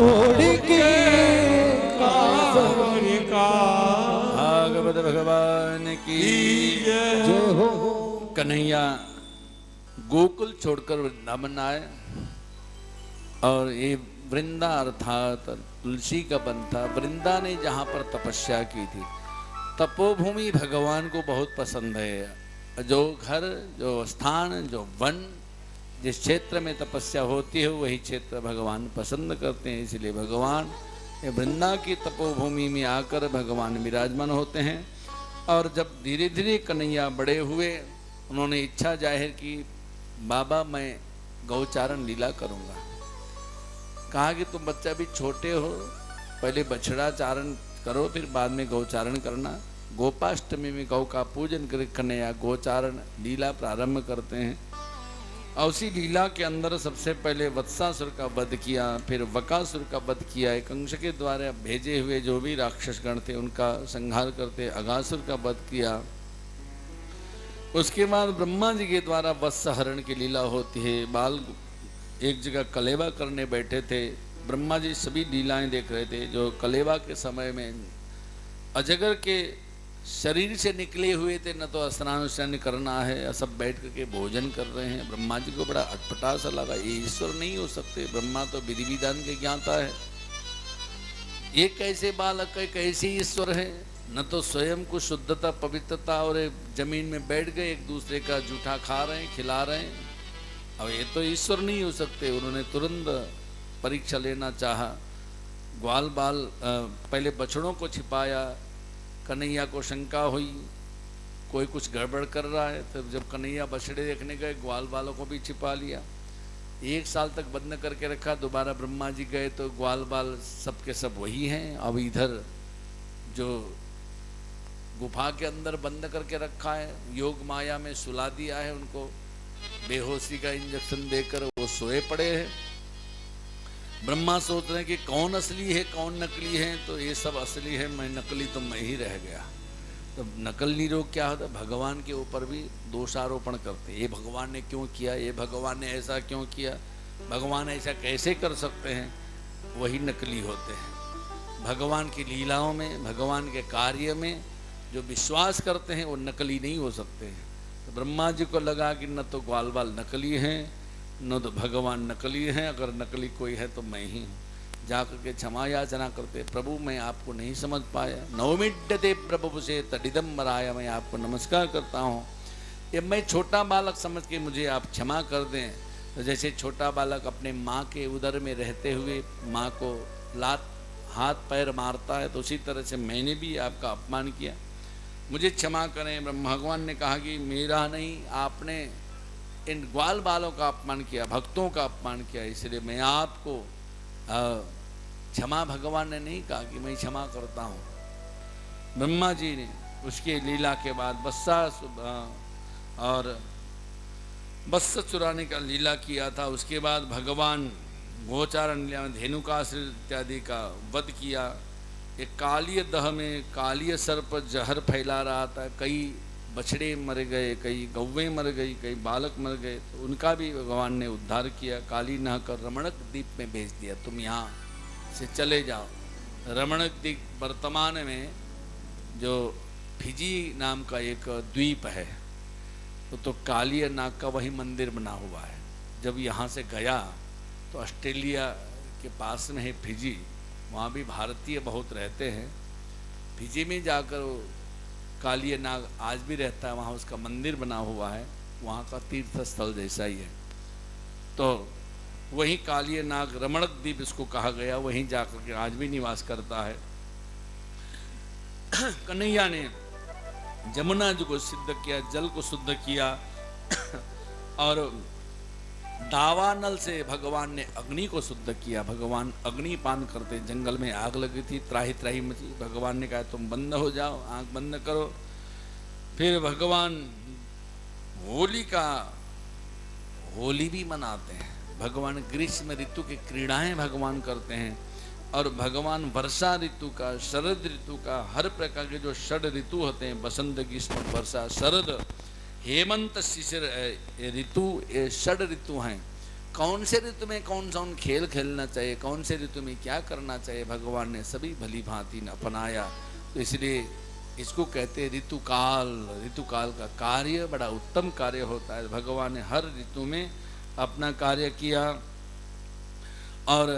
ओढ़ेंगे कावरी का भागवत भगवान की जय हो कन्हैया गोकुल छोड़कर वृंदावन आए और ये वृंदा अर्थात तुलसी का वन था। वृंदा ने जहाँ पर तपस्या की थी, तपोभूमि भगवान को बहुत पसंद है। जो घर, जो स्थान, जो वन, जिस क्षेत्र में तपस्या होती है वही क्षेत्र भगवान पसंद करते हैं। इसलिए भगवान ये वृंदा की तपोभूमि में आकर भगवान विराजमान होते हैं। और जब धीरे धीरे कन्हैया बड़े हुए, उन्होंने इच्छा जाहिर की, बाबा मैं गौचारण लीला करूँगा। कहा कि तुम बच्चा भी छोटे हो, पहले बछड़ा चारण करो, फिर बाद में गौचारण करना। गोपाष्टमी में गौ का पूजन कर कन्हैया गौचारण लीला प्रारंभ करते हैं। और उसी लीला के अंदर सबसे पहले वत्सासुर का वध किया, फिर वकासुर का वध किया। कंस के द्वारा भेजे हुए जो भी राक्षसगण थे उनका संहार करते अगासुर का वध किया। उसके बाद ब्रह्मा जी के द्वारा वत्सहरण की लीला होती है। बाल एक जगह कलेवा करने बैठे थे, ब्रह्मा जी सभी लीलाएं देख रहे थे। जो कलेवा के समय में अजगर के शरीर से निकले हुए थे, न तो स्नान करना है, सब बैठ करके भोजन कर रहे हैं। ब्रह्मा जी को बड़ा अटपटा सा लगा, ये ईश्वर नहीं हो सकते, ब्रह्मा तो विधि विधान के ज्ञाता है, ये कैसे बालक है, कैसे ईश्वर है। न तो स्वयं को शुद्धता पवित्रता, और जमीन में बैठ गए एक दूसरे का जूठा खा रहे हैं, खिला रहे हैं। अब ये तो ईश्वर नहीं हो सकते। उन्होंने तुरंत परीक्षा लेना चाहा। ग्वाल बाल पहले बछड़ों को छिपाया। कन्हैया को शंका हुई कोई कुछ गड़बड़ कर रहा है, तब जब कन्हैया बछड़े देखने गए, ग्वाल बालों को भी छिपा लिया। 1 साल तक बंद करके रखा। दोबारा ब्रह्मा जी गए तो ग्वाल बाल सब के सब वही हैं। अब इधर जो गुफा के अंदर बंद करके रखा है, योग माया में सुला दिया है उनको, बेहोशी का इंजेक्शन देकर वो सोए पड़े हैं। ब्रह्मा सोच रहे हैं कि कौन असली है कौन नकली है, तो ये सब असली है, मैं नकली तो मैं ही रह गया। तो नकली रोग क्या होता है, भगवान के ऊपर भी दोषारोपण करते हैं। ये भगवान ने क्यों किया, ये भगवान ने ऐसा क्यों किया, भगवान ऐसा कैसे कर सकते हैं, वही नकली होते हैं। भगवान की लीलाओं में, भगवान के कार्य में जो विश्वास करते हैं वो नकली नहीं हो सकते हैं। तो ब्रह्मा जी को लगा कि न तो ग्वाल बाल नकली हैं, न तो भगवान नकली हैं, अगर नकली कोई है तो मैं ही हूँ। जाकर के क्षमा याचना करते, प्रभु मैं आपको नहीं समझ पाया, नवमिड्यते प्रभु से तडिदम मराया, मैं आपको नमस्कार करता हूँ, ये मैं छोटा बालक समझ के मुझे आप क्षमा कर दें। तो जैसे छोटा बालक अपने माँ के उदर में रहते हुए माँ को लात हाथ पैर मारता है, तो उसी तरह से मैंने भी आपका अपमान किया, मुझे क्षमा करें। ब्रह्म भगवान ने कहा कि मेरा नहीं, आपने इन ग्वाल बालों का अपमान किया, भक्तों का अपमान किया, इसलिए मैं आपको क्षमा, भगवान ने नहीं कहा कि मैं क्षमा करता हूँ। ब्रह्मा जी ने उसके लीला के बाद वत्स चुराने का लीला किया था। उसके बाद भगवान गोचारण लीला में धेनुकासुर इत्यादि का वध किया। एक कालीय दह में कालीय सर्प जहर फैला रहा था, कई बछड़े मर गए, कई गौवें मर गई, कई बालक मर गए, तो उनका भी भगवान ने उद्धार किया। काली नह कर रमणक द्वीप में भेज दिया, तुम यहाँ से चले जाओ। रमणक द्वीप वर्तमान में जो फिजी नाम का एक द्वीप है, तो कालीय नाग का वही मंदिर बना हुआ है। जब यहाँ से गया तो ऑस्ट्रेलिया के पास में है फिजी, वहाँ भी भारतीय बहुत रहते हैं। फिजी में जाकर कालीय नाग आज भी रहता है, वहाँ उसका मंदिर बना हुआ है, वहाँ का तीर्थ स्थल जैसा ही है। तो वहीं कालिय नाग रमणक द्वीप इसको कहा गया, वहीं जाकर के आज भी निवास करता है। कन्हैया ने जमुना जी को सिद्ध किया, जल को शुद्ध किया और दावानल से भगवान ने अग्नि को शुद्ध किया। भगवान अग्नि पान करते, जंगल में आग लगी थी, त्राही त्राही मची। भगवान ने कहा तुम बंद हो जाओ, आंख बंद करो। फिर भगवान होली भी मनाते हैं। भगवान ग्रीष्म ऋतु की क्रीड़ाएं भगवान करते हैं और भगवान वर्षा ऋतु का, शरद ऋतु का, हर प्रकार के जो षड ऋतु होते हैं, बसंत, ग्रीष्म, वर्षा, शरद, हेमंत, शिशिर ऋतु, ये षड ऋतु हैं। कौन से ऋतु में कौन सा खेल खेलना चाहिए, कौन से ऋतु में क्या करना चाहिए, भगवान ने सभी भली भांति अपनाया। तो इसलिए इसको कहते हैं ऋतुकाल। ऋतुकाल का कार्य बड़ा उत्तम कार्य होता है। भगवान ने हर ऋतु में अपना कार्य किया। और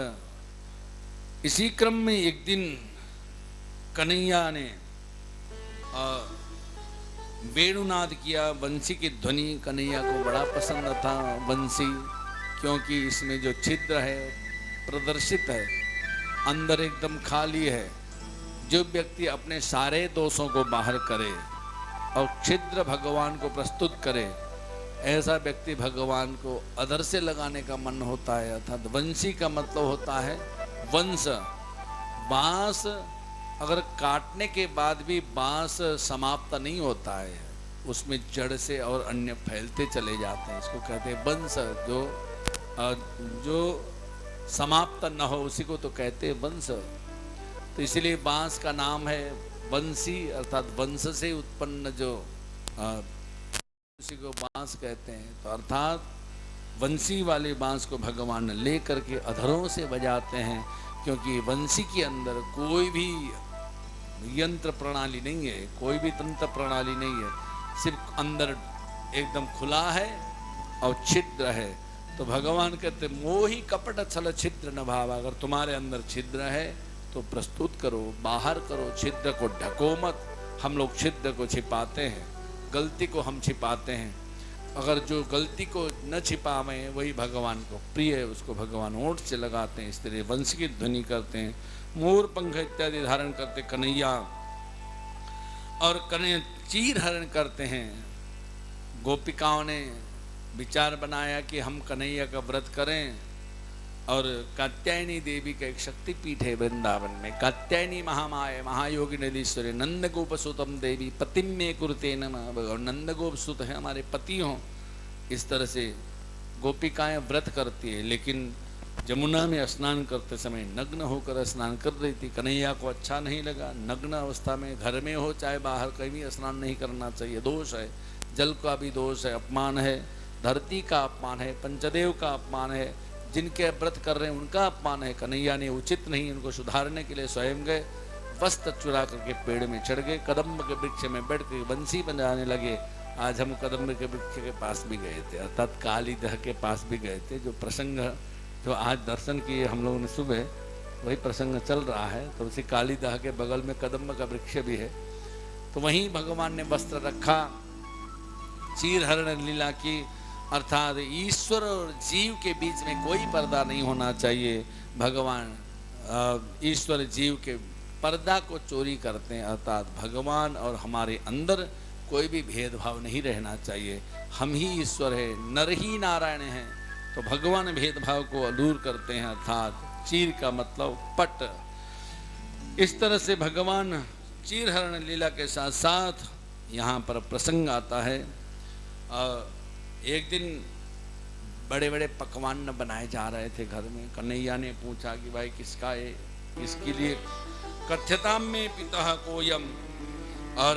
इसी क्रम में एक दिन कन्हैया ने वेणुनाद किया। बंसी की ध्वनि कन्हैया को बड़ा पसंद था, बंसी, क्योंकि इसमें जो छिद्र है प्रदर्शित है, अंदर एकदम खाली है। जो व्यक्ति अपने सारे दोषों को बाहर करे और छिद्र भगवान को प्रस्तुत करे, ऐसा व्यक्ति भगवान को अधर से लगाने का मन होता है। अर्थात वंशी का मतलब होता है वंश। बांस अगर काटने के बाद भी बांस समाप्त नहीं होता है, उसमें जड़ से और अन्य फैलते चले जाते हैं। इसको कहते हैं वंश। जो समाप्त न हो उसी को तो कहते हैं वंश। तो इसलिए बांस का नाम है वंशी, अर्थात वंश से उत्पन्न जो उसी को बांस कहते हैं। तो अर्थात वंशी वाले बांस को भगवान ले करके अधरों से बजाते हैं, क्योंकि वंशी के अंदर कोई भी यंत्र प्रणाली नहीं है, कोई भी तंत्र प्रणाली नहीं है, सिर्फ अंदर एकदम खुला है और छिद्र है। तो भगवान कहते मोहि कपट छल छिद्र न भाव। अगर तुम्हारे अंदर छिद्र है तो प्रस्तुत करो, बाहर करो, छिद्र को ढको मत। हम लोग छिद्र को छिपाते हैं, गलती को हम छिपाते हैं। अगर जो गलती को न छिपावें वही भगवान को प्रिय है, उसको भगवान ओंठ से लगाते हैं। इसलिए वंश की ध्वनि करते हैं, मोर पंख इत्यादि धारण करते कन्हैया, और कन्हैया चीर हरण करते हैं। गोपिकाओं ने विचार बनाया कि हम कन्हैया का व्रत करें, और कात्यायनी देवी का एक शक्तिपीठ है वृंदावन में, कात्यायनी महामाया महायोगी नदीश्वरी नंदगोप सुतम देवी पतिम में कुरते नमः। और नंदगोप सुत है हमारे पति हों, इस तरह से गोपिकाएं व्रत करती है। लेकिन जमुना में स्नान करते समय नग्न होकर स्नान कर रही थी। कन्हैया को अच्छा नहीं लगा, नग्न अवस्था में घर में हो चाहे बाहर कहीं भी स्नान नहीं करना चाहिए, दोष है। जल का भी दोष है, अपमान है, धरती का अपमान है, पंचदेव का अपमान है, जिनके व्रत कर रहे हैं उनका अपमान है। कन्हैया ने उचित नहीं, उनको सुधारने के लिए स्वयं गए, वस्त्र चुरा करके पेड़ में चढ़ गए, कदम्ब के वृक्ष में बैठ के बंसी बजाने लगे। आज हम कदम्ब के वृक्ष के पास भी गए थे, अर्थात कालीदह के पास भी गए थे। जो प्रसंग जो आज दर्शन किए हम लोगों ने सुबह, वही प्रसंग चल रहा है। तो उसी कालीदह के बगल में कदम्ब का वृक्ष भी है। तो वहीं भगवान ने वस्त्र रखा, चीर हरण लीला की, अर्थात ईश्वर और जीव के बीच में कोई पर्दा नहीं होना चाहिए। भगवान ईश्वर जीव के पर्दा को चोरी करते हैं, अर्थात भगवान और हमारे अंदर कोई भी भेदभाव नहीं रहना चाहिए। हम ही ईश्वर है, नर ही नारायण हैं। तो भगवान भेदभाव को दूर करते हैं, अर्थात चीर का मतलब पट। इस तरह से भगवान चीर हरण लीला के साथ साथ यहाँ पर प्रसंग आता है। एक दिन बड़े बड़े पकवान बनाए जा रहे थे घर में। कन्हैया ने पूछा कि भाई किसका है, किसके लिए? कथ्यताम में पिता कोयम, और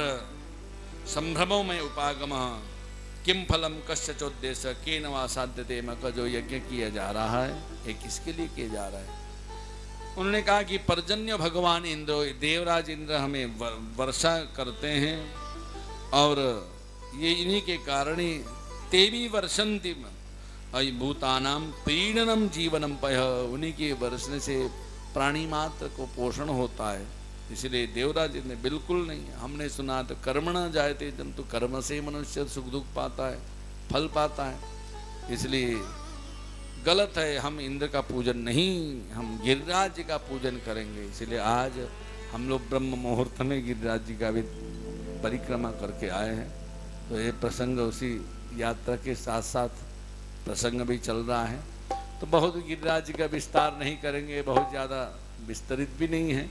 संभ्रमों में उपागम, किम फलम कस्य चोद्देश्य केन वा साध्यते म। का जो यज्ञ किया जा रहा है ये किसके लिए किया जा रहा है? उन्होंने कहा कि पर्जन्य भगवान इंद्र, देवराज इंद्र हमें वर्षा करते हैं, और ये इन्हीं के कारण ही तेवी वर्षंति भूतानाम प्रीणनम जीवनम पय। उन्हीं के वर्षने से प्राणी मात्र को पोषण होता है। इसलिए देवराज ने बिल्कुल नहीं, हमने सुना तो कर्मणा जायते जंतु, कर्म से मनुष्य सुख दुख पाता है, फल पाता है। इसलिए गलत है। हम इंद्र का पूजन नहीं, हम गिरिराज जी का पूजन करेंगे। इसलिए आज हम लोग ब्रह्म मुहूर्त में गिरिराज जी का भी परिक्रमा करके आए हैं। तो ये प्रसंग उसी यात्रा के साथ साथ प्रसंग भी चल रहा है। तो बहुत गिरिराज जी का विस्तार नहीं करेंगे, बहुत ज़्यादा विस्तरित भी नहीं है।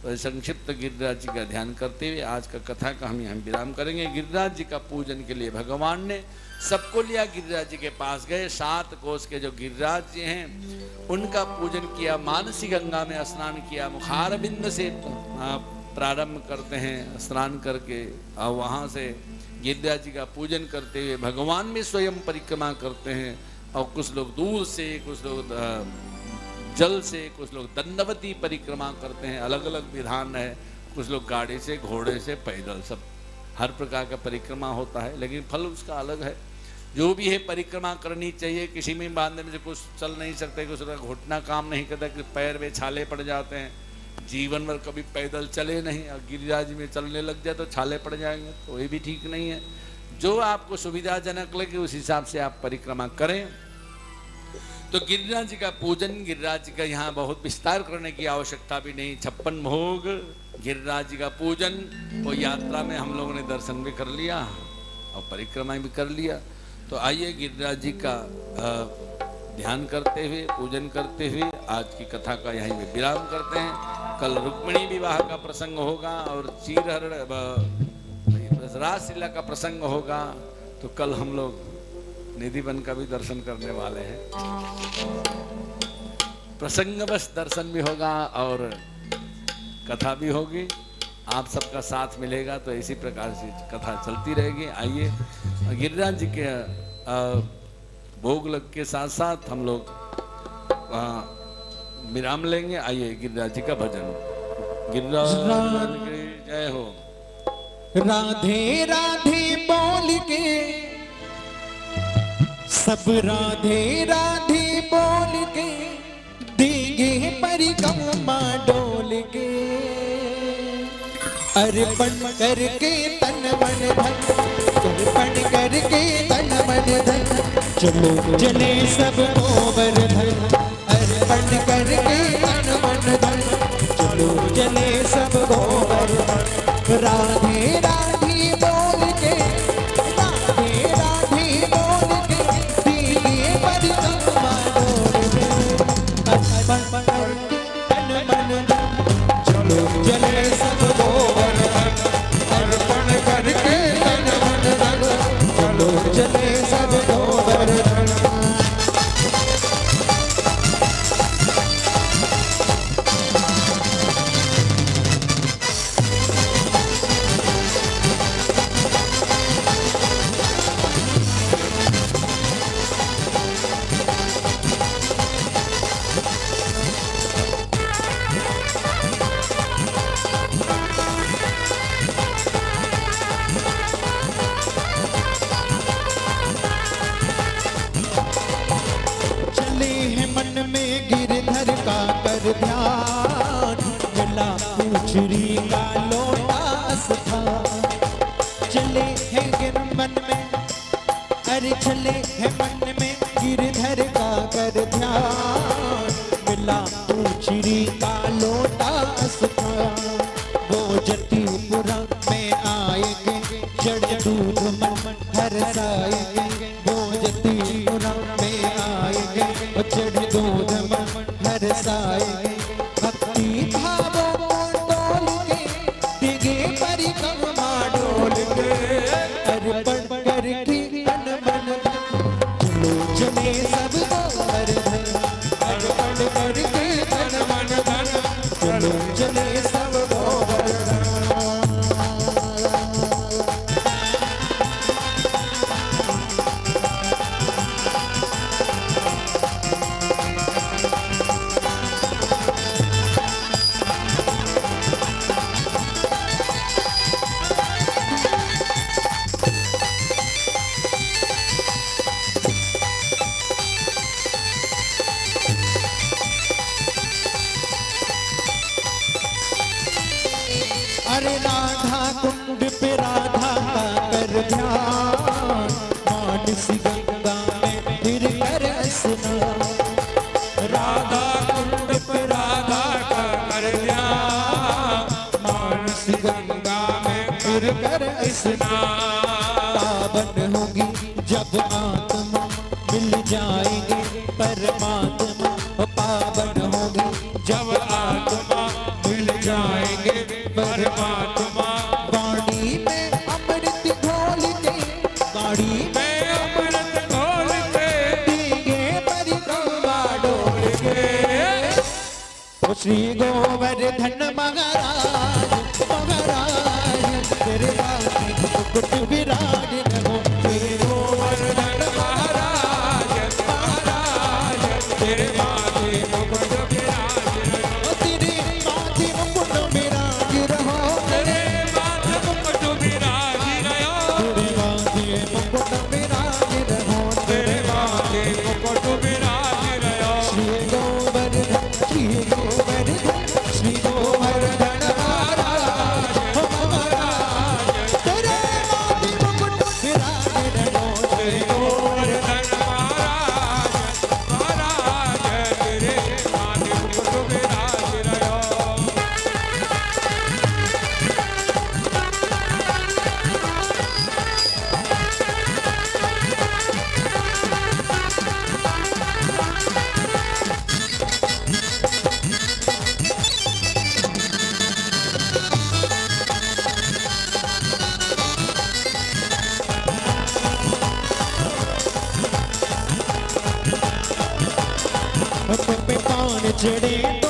तो संक्षिप्त गिरिराज जी का ध्यान करते हुए आज का कथा का हम यहाँ विराम करेंगे। गिरिराज जी का पूजन के लिए भगवान ने सबको लिया, गिरिराज जी के पास गए। 7 कोस के जो गिरिराज जी हैं उनका पूजन किया, मानसी गंगा में स्नान किया। मुखारबिंद से प्रारंभ करते हैं स्नान करके, और वहाँ से गिरिराज जी का पूजन करते हुए भगवान भी स्वयं परिक्रमा करते हैं। और कुछ लोग दूर से, कुछ लोग जल से, कुछ लोग दंडवती परिक्रमा करते हैं। अलग अलग विधान है, कुछ लोग गाड़ी से, घोड़े से, पैदल, सब हर प्रकार का परिक्रमा होता है, लेकिन फल उसका अलग है। जो भी है परिक्रमा करनी चाहिए। किसी में बांधने में से कुछ चल नहीं सकते, कुछ का घुटना काम नहीं करता, कि पैर में छाले पड़ जाते हैं, जीवन भर कभी पैदल चले नहीं, और गिरिराज में चलने लग जाए तो छाले पड़ जाएंगे, तो ये भी ठीक नहीं है। जो आपको सुविधाजनक लगे उस हिसाब से आप परिक्रमा करें। तो गिरिराज जी का पूजन, गिरिराज जी का यहाँ बहुत विस्तार करने की आवश्यकता भी नहीं। 56 भोग, गिरिराज जी का पूजन, वो यात्रा में हम लोगों ने दर्शन भी कर लिया और परिक्रमा भी कर लिया। तो आइए गिरिराज जी का ध्यान करते हुए, पूजन करते हुए आज की कथा का यहीं पे विराम करते हैं। कल रुक्मिणी विवाह का प्रसंग होगा और चीरहरण रासलीला का प्रसंग होगा। तो कल हम लोग निधिवन का भी दर्शन करने वाले हैं। प्रसंगवश दर्शन भी होगा और कथा भी होगी। आप सबका साथ मिलेगा तो इसी प्रकार से कथा चलती रहेगी। आइए गिरिराज जी के भोग लग के साथ साथ हम लोग विराम लेंगे। आइए गिरिराज जी का भजन। गिरिराज की जय हो। राधे राधे बोल के सब राधे राधे बोल के देंगे परिक्रमा डोल के। अर्पण करके तन मन धन, अर्पण करके तन मन धन, चलो चले सब गोवर्धन। अर्पण करके तन मन धन, चलो चले सब गोवर्धन। राधे राधे बोल के, राधे राधे बोल के देंगे परिक्रमा डोल के। अर्पण करके तन मन धन, चलो चले सब गोवर्धन। अर्पण करके तन मन धन, चलो चले सब गोवर्धन। ध्यान मिला पूछरी का लोटा स्थान। चले हैं गिर मन में, अरे चले हैं मन में गिरधर का कर ध्यान। मिला पूछरी का लोटा स्थान। वो जतिपुरा में आएंगे जड़ दूध मन हरसाएंगे। वो जतिपुरा में आएंगे जड़ दूध मन हरसाएंगे। भक्ति भावों को तोल के देंगे परिक्रमा डोल के। अर्पण करके तन मन धन, चलो चले सब गोवर्धन। अर्पण करके तन मन धन, चलो चले सब गोवर्धन। अरे राधा कुंड पे राधा का कर ध्यान। मानसी गंगा में फिर कर स्नान। रसना पावन होगी जब आत्मा मिल जाएंगे परमात्मा, पावन होगी जब आत्मा मिल जाएंगे परमात्मा। वाणी में अमृत घोल के, वाणी मैं अमृत घोल के पीगे परिक्रमा डोल के। ओ श्री गोवर्धन महाराज महाराज तेरे माथे मुकुट विराज रहो, श्री गोवर्धन महाराज महाराज तेरे माथे मुकुट विराज रहो, तेरे माथे मुकुट विराज रहो, तेरे माथे मुकुट विराज रहो, तेरे माथे मुकुट विराज रहो, तेरे माथे मुकुट विराज रहो। श्री गोवर्धन श्री गोवर्धन श्री गोवर्धन महाराज महाराज तेरे माथे मुकुट विराज रहो, श्री गोवर्धन महाराज महाराज तेरे माथे मुकुट विराज रहो। तुम पे कौन चढ़े तो